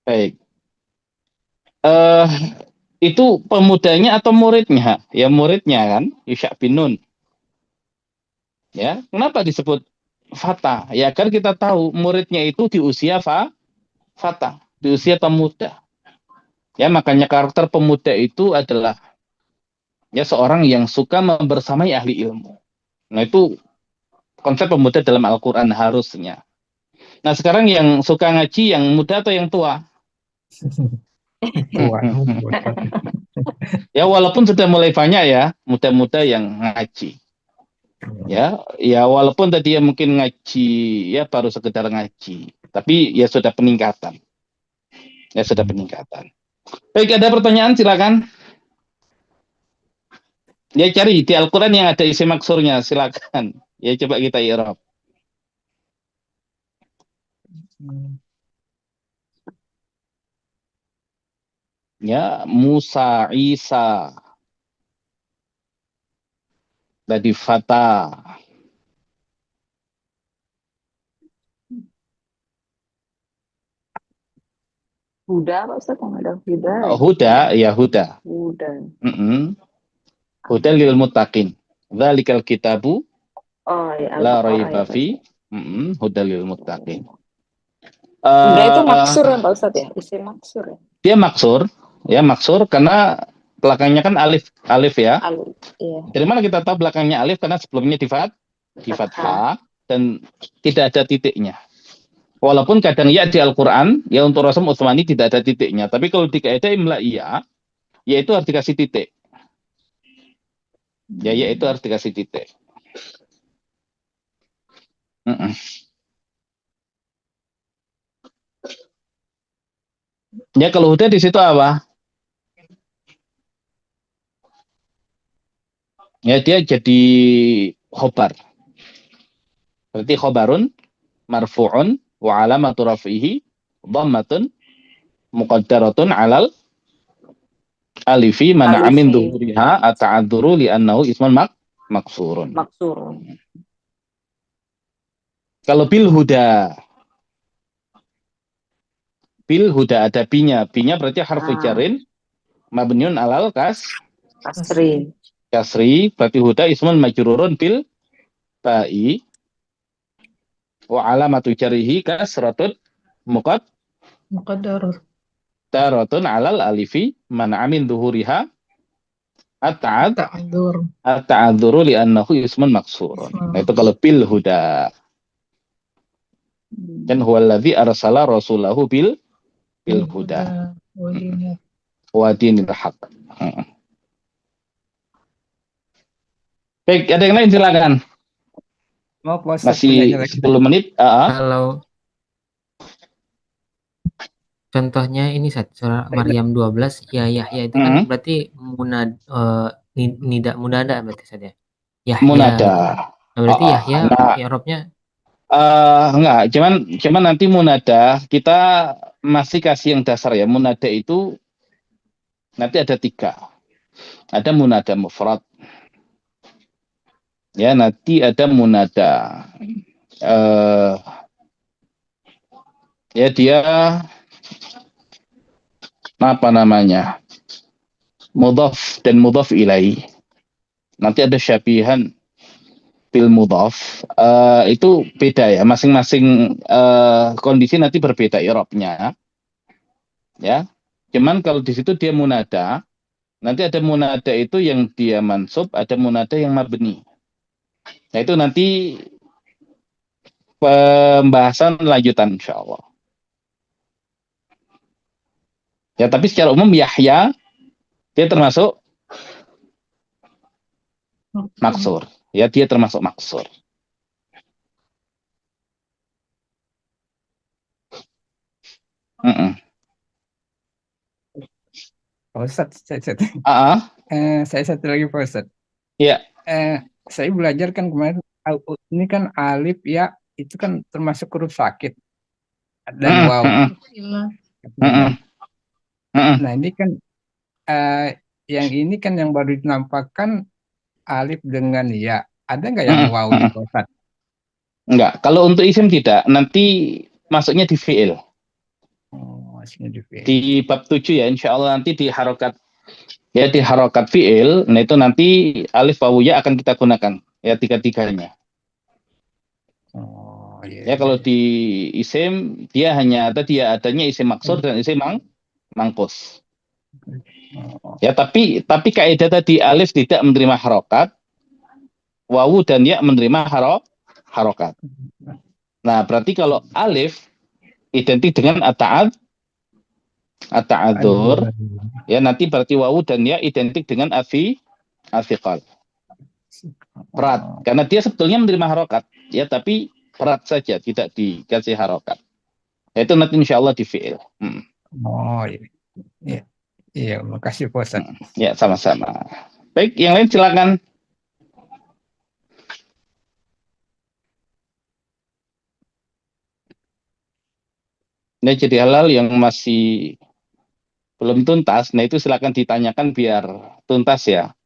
Baik. Itu pemudanya atau muridnya? Ya muridnya kan, Yusha bin Nun. Ya, kenapa disebut fata? Ya kan kita tahu muridnya itu di usia fata, di usia pemuda. Ya makanya karakter pemuda itu adalah ya seorang yang suka membersamai ahli ilmu. Nah itu konsep pemuda dalam Al-Quran harusnya. Nah sekarang yang suka ngaji yang muda atau yang tua? Ya walaupun sudah mulai banyak ya muda-muda yang ngaji. Ya walaupun tadi ya mungkin ngaji ya baru sekedar ngaji, tapi ya sudah peningkatan. Ya sudah peningkatan. Baik, ada pertanyaan silakan. Ya cari di Al-Qur'an yang ada isim maksurnya, silakan. Ya coba kita i'rab. Ya, Musa, Isa. Tadi fata. Huda Pak Ustaz, yang ada Huda. Huda, ya Huda. Huda. Huda lil muttaqin. Dzalikal kitabu Ya, la raiba fi. Huda lil muttaqin. Huda itu maksur ya Pak Ustaz ya? Isim maksur ya? Dia maksur, ya maksur karena belakangnya kan alif ya. Alif, iya. Dari mana kita tahu belakangnya alif? Karena sebelumnya di fathah dan tidak ada titiknya. Walaupun kadang ya di Al-Quran, ya untuk Rasam Utsmani tidak ada titiknya. Tapi kalau di kaidah imla iya, ya itu harus dikasih titik. Ya itu harus dikasih titik. Mm-mm. Ya kalau udah di situ apa? Ya dia jadi khobar. Berarti khobarun marfu'un wa alamatu raf'ihi dhammatun muqaddaratun alal alifi mana amin Alifi dhuhuriha ata'adzuru li'annahu ismun maksurun. maksurun. Kalau bil huda ada binya. Binya berarti harfu jarin mabniun alal Kasri. kasri, berarti huda ismun majrurun bil ba'i wa alamatu jarihi kasratun Muqaddarah. muqaddaratun alal alifi mana amin dhuhuriha Ta'adzur. ata'adzuru li'annahu ismun maksurun. Nah itu kalau bil huda. Dan huwallazi arsala rasulahu bil huda wa dinil haq. Baik, ada yang lain silakan. Mau Pak Ustadz Masih penanya lagi. 10 menit. Kalau contohnya ini surah Maryam 12 ya Yahya itu kan berarti nida munada berarti saja. Yahya. Munada. Nah, berarti Yahya i'rabnya enggak, cuman nanti munada kita masih kasih yang dasar ya. Munada itu nanti ada 3. Ada munada mufrad. Ya, nanti ada munada ya dia apa namanya? Mudhaf dan mudhaf ilaih. Nanti ada syabihan bil mudhaf. Itu beda ya, masing-masing kondisi nanti berbeda i'rabnya. Ya. Cuman kalau di situ dia munada, nanti ada munada itu yang dia mansub, ada munada yang mabni. Nah, itu nanti pembahasan lanjutan insyaallah. Ya, tapi secara umum Yahya dia termasuk maksur. Ya, dia termasuk maksur. Pak Ustadz, saya satu lagi Pak Ustadz. Ya. Saya belajar kan kemarin, ini kan alif ya, itu kan termasuk huruf sakit. Dan waw. Nah ini kan, yang ini kan yang baru dinampakkan alif dengan ya. Ada nggak yang waw nih Pak Ustadz? Enggak, kalau untuk isim tidak, nanti masuknya di fi'il. Masuknya di fi'il. Di bab 7 ya, insya Allah nanti di harokat. Ya, di harokat fi'il, nah itu nanti alif wawu ya akan kita gunakan. Ya, 3-3-nya. Ya, kalau di isim, dia hanya adanya isim maksur dan isim mangkus. Ya, tapi kaidah tadi alif tidak menerima harokat, wawu dan ya menerima harokat. Nah, berarti kalau alif identik dengan ata'adzur, ya nanti berarti wawu dan ya identik dengan afiqal. Perat, karena dia sebetulnya menerima harokat, ya tapi perat saja, tidak dikasih harokat. Itu nanti insya Allah di fi'il. Iya, makasih Pak Ustadz. Ya, sama-sama. Baik, yang lain silakan. Ini jadi hal-hal yang masih belum tuntas, nah itu silakan ditanyakan biar tuntas ya.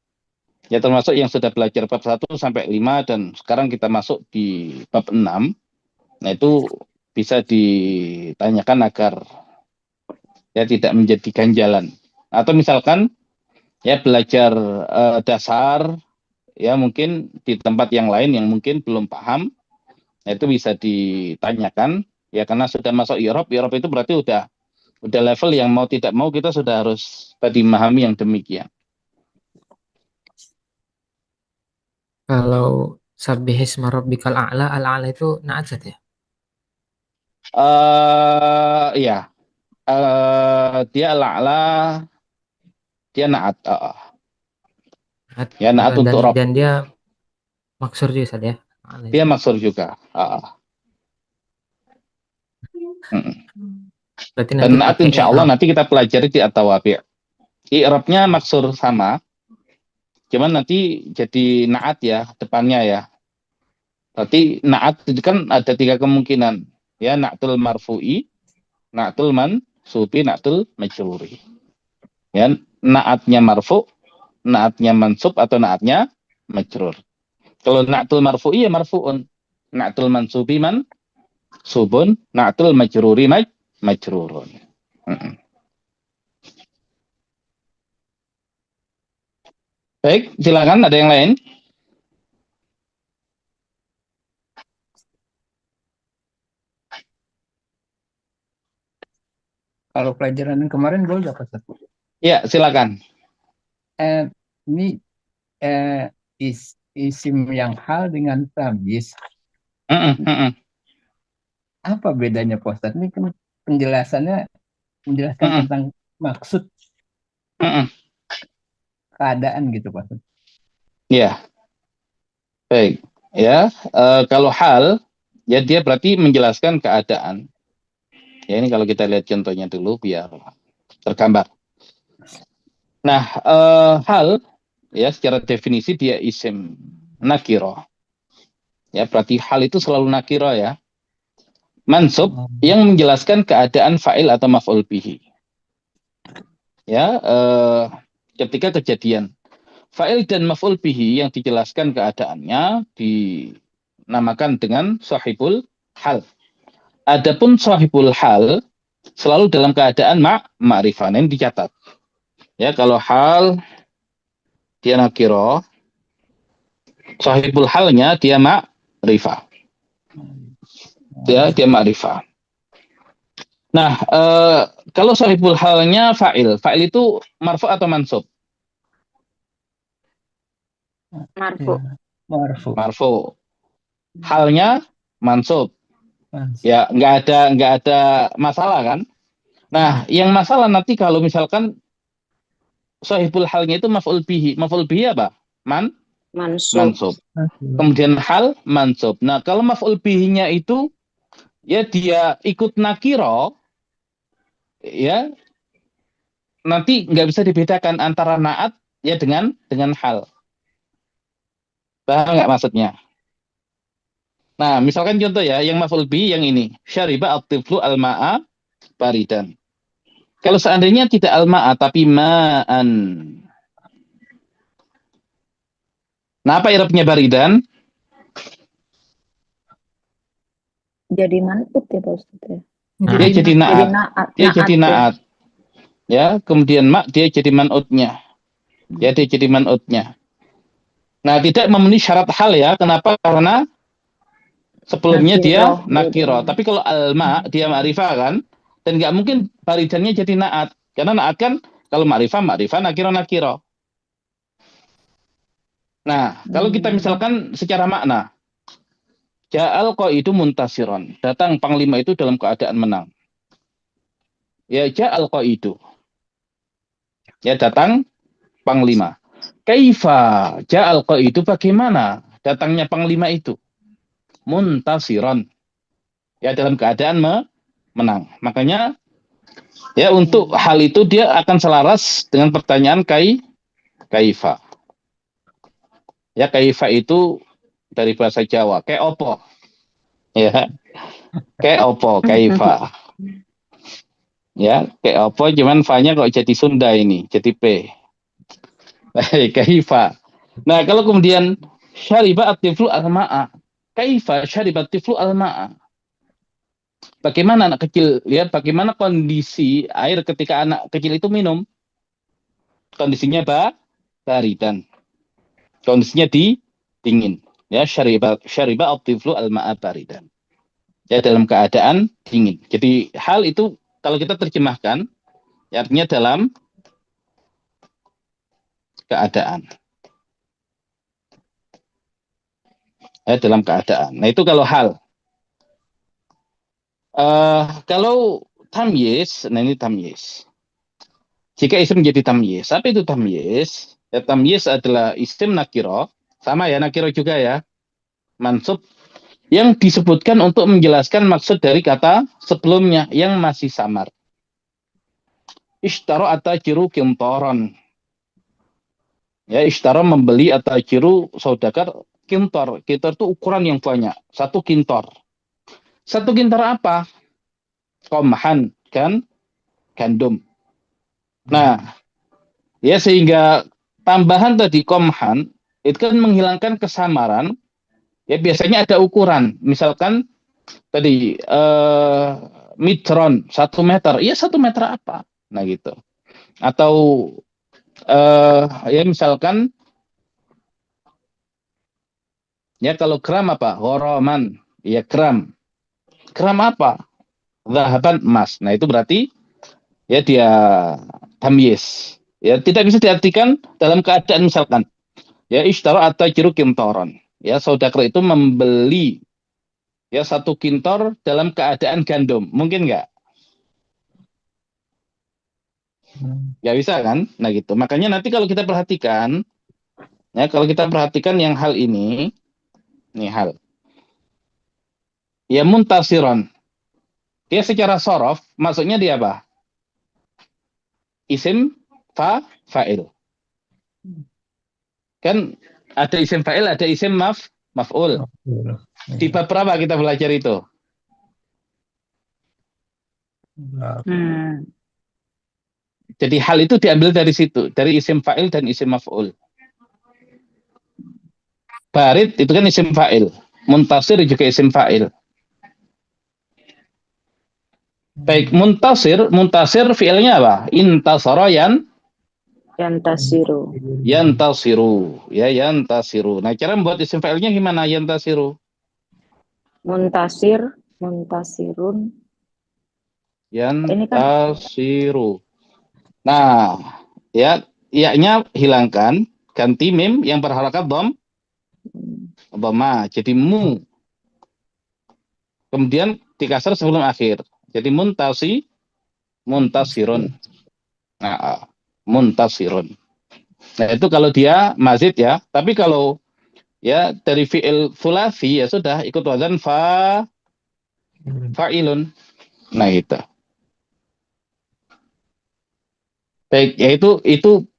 Ya termasuk yang sudah belajar bab 1 sampai 5 dan sekarang kita masuk di bab 6. Nah itu bisa ditanyakan agar ya tidak menjadi ganjalan. Atau misalkan ya belajar dasar ya mungkin di tempat yang lain yang mungkin belum paham, nah itu bisa ditanyakan ya karena sudah masuk i'rab itu berarti udah level yang mau tidak mau kita sudah harus tadi memahami yang demikian. Kalau sabbihisma rabbikal a'la, al-a'la itu na'at ya? Iya. Dia la'la, dia naat. Ya, naat dan untuk rob. dan dia maksur juga Ustaz ya. Dia maksur juga. Berarti Dan nanti naat pakai insya Allah i'rab. nanti kita pelajari di at-tawabi'. I'rabnya maksur sama, cuman nanti jadi naat ya depannya ya. Berarti naat itu kan ada 3 kemungkinan. Ya, na'tul marfu'i, na'tul mansubi, na'tul majruri. Ya, naatnya marfu, naatnya mansub atau naatnya majrur. Kalau na'tul marfu'i ya marfu'un. Na'tul mansubi mansubun, na'tul majruri majrurun. Baik, silakan ada yang lain. Kalau pelajaran yang kemarin gue udah Ustaz. Ya, silakan. Ini isim yang hal dengan tamyiz. Apa bedanya Pak Ustaz? Ini kan penjelasannya menjelaskan tentang maksud keadaan gitu Pak Ustaz. Ya, baik. Ya, kalau hal, ya dia berarti menjelaskan keadaan. Ya, ini kalau kita lihat contohnya dulu biar tergambar. Nah, hal ya secara definisi dia isim nakiro. Ya, berarti hal itu selalu nakiro ya. Mansub yang menjelaskan keadaan fa'il atau maf'ul bihi. Ya, ketika kejadian fa'il dan maf'ul bihi yang dijelaskan keadaannya dinamakan dengan sahibul hal. Adapun sahibul hal selalu dalam keadaan ma'rifah. Ini dicatat. Ya, kalau hal dia nakiro, sahibul halnya dia ma'rifah. Ya, dia ma'rifah. Nah, kalau sahibul halnya fa'il. Fa'il itu marfu atau mansub? Marfu. Marfu. Halnya mansub. Ya, nggak ada masalah kan? Nah, yang masalah nanti kalau misalkan sahibul halnya itu maf'ul bihi. Maf'ul bihi apa? Mansub. Kemudian hal mansub. Nah, kalau maf'ul bihi-nya itu ya dia ikut nakiro, ya nanti nggak bisa dibedakan antara naat ya dengan hal. Paham nggak maksudnya? Nah, misalkan contoh ya, yang maf'ul bihi yang ini, syariba at-tiflu al-ma'a baridan. Kalau seandainya tidak al-ma'a tapi ma'an. Nah, apa i'rabnya baridan? Jadi manut ya Pak Ustaz ya. Dia jadi naat. Dia jadi naat. Ya, kemudian dia jadi man'utnya. Ya, dia jadi man'utnya. Nah, tidak memenuhi syarat hal ya. Kenapa? Karena sebelumnya dia nakiro. Tapi kalau al-ma dia ma'rifah kan, dan nggak mungkin baridannya jadi naat. Karena naat kan kalau ma'rifah nakiro. Nah, kalau kita misalkan secara makna, ja'al qaidu muntasiron. Datang panglima itu dalam keadaan menang. Ya, ja'al qaidu. Ya, datang panglima. Kaifa ja'al qaidu, bagaimana datangnya panglima itu? Muntasiron. Ya, dalam keadaan menang. Makanya ya untuk hal itu dia akan selaras dengan pertanyaan kaifa. Ya, kaifa itu dari bahasa Jawa, kayak opo. Ya. Kayak opo, kaifa. Ya, kayak opo cuman fa-nya kok jadi Sunda ini, jadi P. Kaifa. Nah, kalau kemudian syariba at-tiflu al-ma'a. Kaifa syariba at-tiflu al-ma'a. Bagaimana anak kecil, lihat bagaimana kondisi air ketika anak kecil itu minum. Kondisinya baridan. Kondisinya dingin. Ya, syariba at-tiflu al-ma'a baridan. Ya, dalam keadaan dingin. Jadi hal itu kalau kita terjemahkan ya, artinya dalam keadaan. Ya, dalam keadaan. Nah, itu kalau hal. Kalau tamyiz, nah ini tamyiz. Jika isim menjadi tamyiz, apa itu tamyiz? Ya, tamyiz adalah isim nakiro, sama ya nakiro juga ya, mansub yang disebutkan untuk menjelaskan maksud dari kata sebelumnya yang masih samar. Ishtaro atajiru kintoron. Ya, ishtaro membeli atajiru saudagar kintor. Kintor itu ukuran yang banyak. Satu kintor. Satu kintor apa? Komahan, kan? Gandum. Nah, ya sehingga tambahan tadi komhan itu kan menghilangkan kesamaran. Ya biasanya ada ukuran. Misalkan tadi mitron 1 meter. Iya 1 meter apa? Nah gitu. Atau ya misalkan ya kalau gram apa? Horoman. Ya gram. Gram apa? Zahaban emas. Nah itu berarti ya dia tamyiz. Ya tidak bisa diartikan dalam keadaan misalkan ya ishtara atajiru kintoron. Ya saudagar itu membeli ya 1 kintor dalam keadaan gandum. Mungkin nggak? Nggak bisa kan? Nah gitu. Makanya nanti kalau kita perhatikan, ya kalau kita perhatikan yang hal ini, nih hal, ya muntasiron. Dia secara sorof, maksudnya dia apa? Isim fa'il. Kan ada isim fa'il, ada isim maf'ul. Di bab berapa kita belajar itu? Jadi hal itu diambil dari situ, dari isim fa'il dan isim maf'ul. Barid itu kan isim fa'il. Muntasir juga isim fa'il. Baik, muntasir fi'ilnya apa? Intasara Yantasiru. yantasiru. Ya, yantasiru. Nah, cara membuat isim fa'ilnya gimana? Yantasiru. Muntasir, muntasirun. Ini kan Yantasiru. Nah, ya, ya-nya hilangkan, ganti mim yang berharakat dhamma. Jadi mu. Kemudian dikasar sebelum akhir. Jadi muntasirun. Nah, muntasirun. Nah, itu kalau dia mazid ya. Tapi kalau ya dari fi'il thulathi ya sudah ikut wazan fa'ilun. Nah, itu. Baik, itu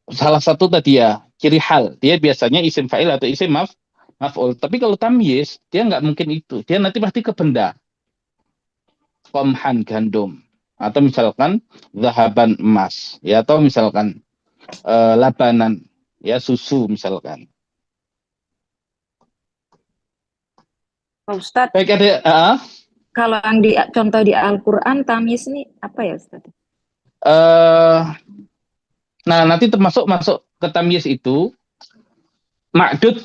salah satu tadi ya, ciri hal. Dia biasanya isim fa'il atau isim maf'ul. Tapi kalau tamyiz, dia nggak mungkin itu. Dia nanti pasti ke benda. Komhan gandum. Atau misalkan zahaban emas. Ya, atau misalkan labanan. Ya, susu misalkan. Pak Ustadz, Baik, ada kalau yang contoh di Al-Quran, tamyiz ini apa ya Ustadz? nah, nanti termasuk masuk ke tamyiz itu ma'dud.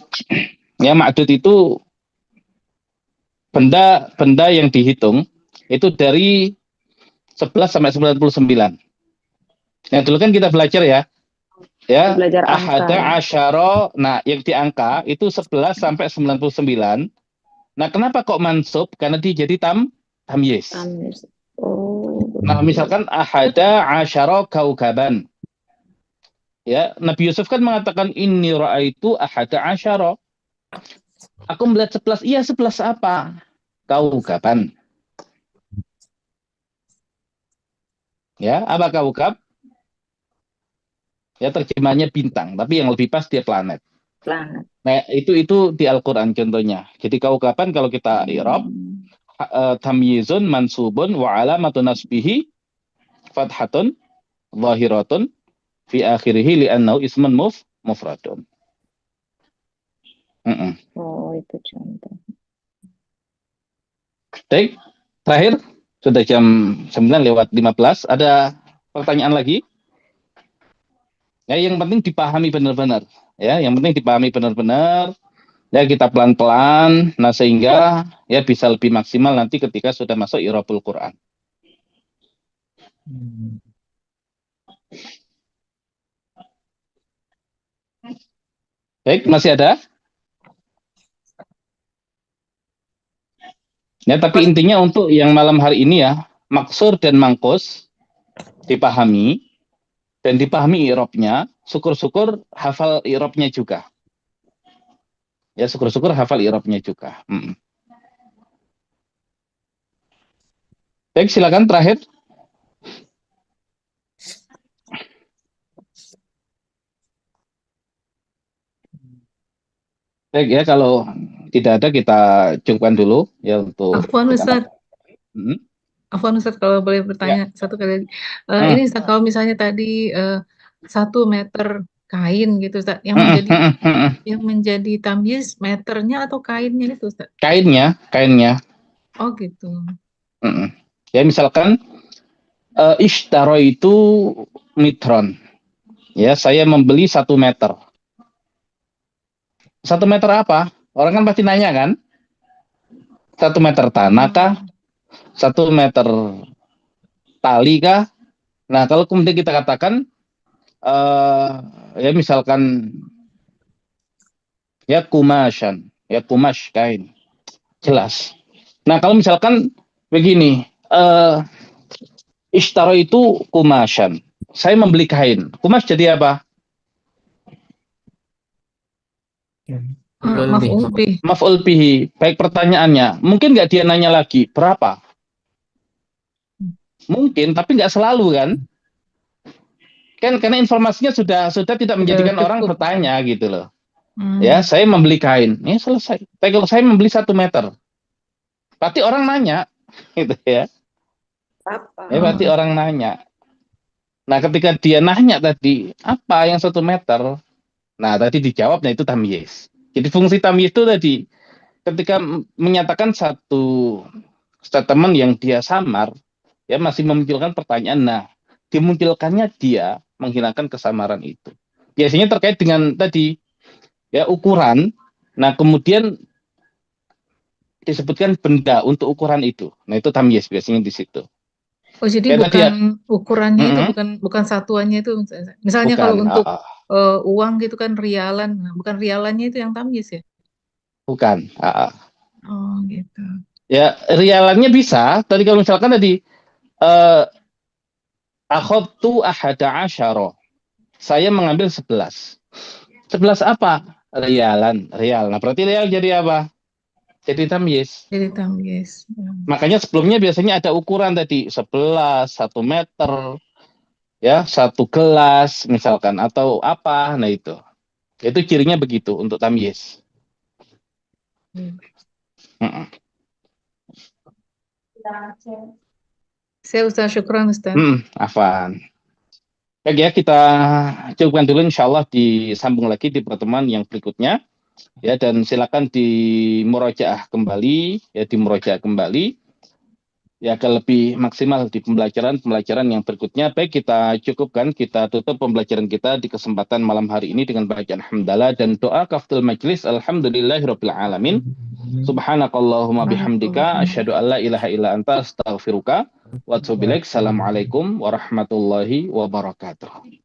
Ya, ma'dud itu benda yang dihitung itu dari 11 sampai 99. Yang dulu kan kita belajar ya. Ya, Belajar angka. ahada asyara. Nah, yang di angka itu 11 sampai 99. Nah, kenapa kok mansub? Karena dia jadi tamyiz. Tamyiz. Oh. Nah, misalkan ahada asyara kaukaban. Ya, Nabi Yusuf kan mengatakan inni ra'aitu ahada asyara. Aku melihat 11. Iya, 11 apa? Kaukaban. Ya, apa kaukab? Ya, terjemahnya bintang, tapi yang lebih pas dia planet. Planet. Nah, itu di Al-Qur'an contohnya. Jadi kaukaban kalau kita i'rab tamyizun mansubun wa alamatun nasbihi fathatun zahiratun fi akhirih li'annahu ismun mufradun. Oh, itu contoh. Baik, terakhir sudah jam 9:15. Ada pertanyaan lagi? Ya, yang penting dipahami benar-benar. Ya, yang penting dipahami benar-benar. Ya, kita pelan-pelan. Nah, sehingga ya bisa lebih maksimal nanti ketika sudah masuk i'rabul Quran. Baik, masih ada? Ya, tapi intinya untuk yang malam hari ini ya, maksur dan mangkus dipahami dan dipahami i'rabnya, syukur-syukur hafal i'rabnya juga. Ya, syukur-syukur hafal i'rabnya juga. Baik, silakan terakhir. Baik ya, kalau tidak ada kita cukupkan dulu ya untuk Afwan Ustaz. Afwan Ustaz, kalau boleh bertanya satu kali. Ini Ustaz, kalau misalnya tadi 1 meter kain gitu Ustaz, yang menjadi tamyiz meternya atau kainnya itu Ustaz? Kainnya. Oh gitu. Ya, misalkan ishtaro itu mitron. Ya, saya membeli 1 meter. 1 meter apa? Orang kan pasti nanya kan? 1 meter tanah kah? 1 meter tali kah? Nah, kalau kemudian kita katakan ya misalkan ya kumashan, ya kumash kain. Jelas. Nah, kalau misalkan begini, ishtaro itu kumashan. Saya membeli kain. Kumash jadi apa? Maf'ul bihi. Baik, pertanyaannya, mungkin nggak dia nanya lagi berapa? Mungkin, tapi nggak selalu kan? Karena informasinya sudah tidak menjadikan orang bertanya gitu loh. Ya, saya membeli kain. Ya, selesai. Tapi kalau saya membeli 1 meter, berarti orang nanya, gitu ya. Ya, berarti orang nanya. Nah, ketika dia nanya tadi, apa yang 1 meter? Nah, tadi dijawabnya itu tamyiz. Jadi fungsi tamyiz itu tadi, ketika menyatakan satu statement yang dia samar, ya masih memunculkan pertanyaan. Nah, dimunculkannya dia menghilangkan kesamaran itu. Biasanya terkait dengan tadi, ya ukuran. Nah, kemudian disebutkan benda untuk ukuran itu. Nah, itu tamyiz biasanya di situ. Oh, jadi bukan ukurannya itu, bukan satuannya itu. Misalnya kalau untuk uang gitu kan rialan, bukan rialannya itu yang tamyiz ya? Bukan. Oh, gitu. Ya, rialannya bisa. Tadi kalau misalkan tadi akhadtu ahada asyara. Saya mengambil 11. 11 apa? Rial. Nah, berarti rial jadi apa? Jadi tamyiz. Makanya sebelumnya biasanya ada ukuran tadi 11, 1 meter, ya 1 gelas misalkan atau apa. Nah, itu cirinya begitu untuk tamyiz. Saya Ustaz, syukran Ustaz. Afan. Baik ya, kita cukupkan dulu, insya Allah disambung lagi di pertemuan yang berikutnya. Ya, dan silakan dimurojaah kembali, ya agar lebih maksimal di pembelajaran yang berikutnya. Baik, kita cukupkan, kita tutup pembelajaran kita di kesempatan malam hari ini dengan bacaan hamdalah dan doa kaftul majlis. Alhamdulillahirabbil alamin. Subhanakallahumma bihamdika asyhadu an la ilaha illa anta astaghfiruka wa atubu ilaik. Assalamualaikum warahmatullahi wabarakatuh.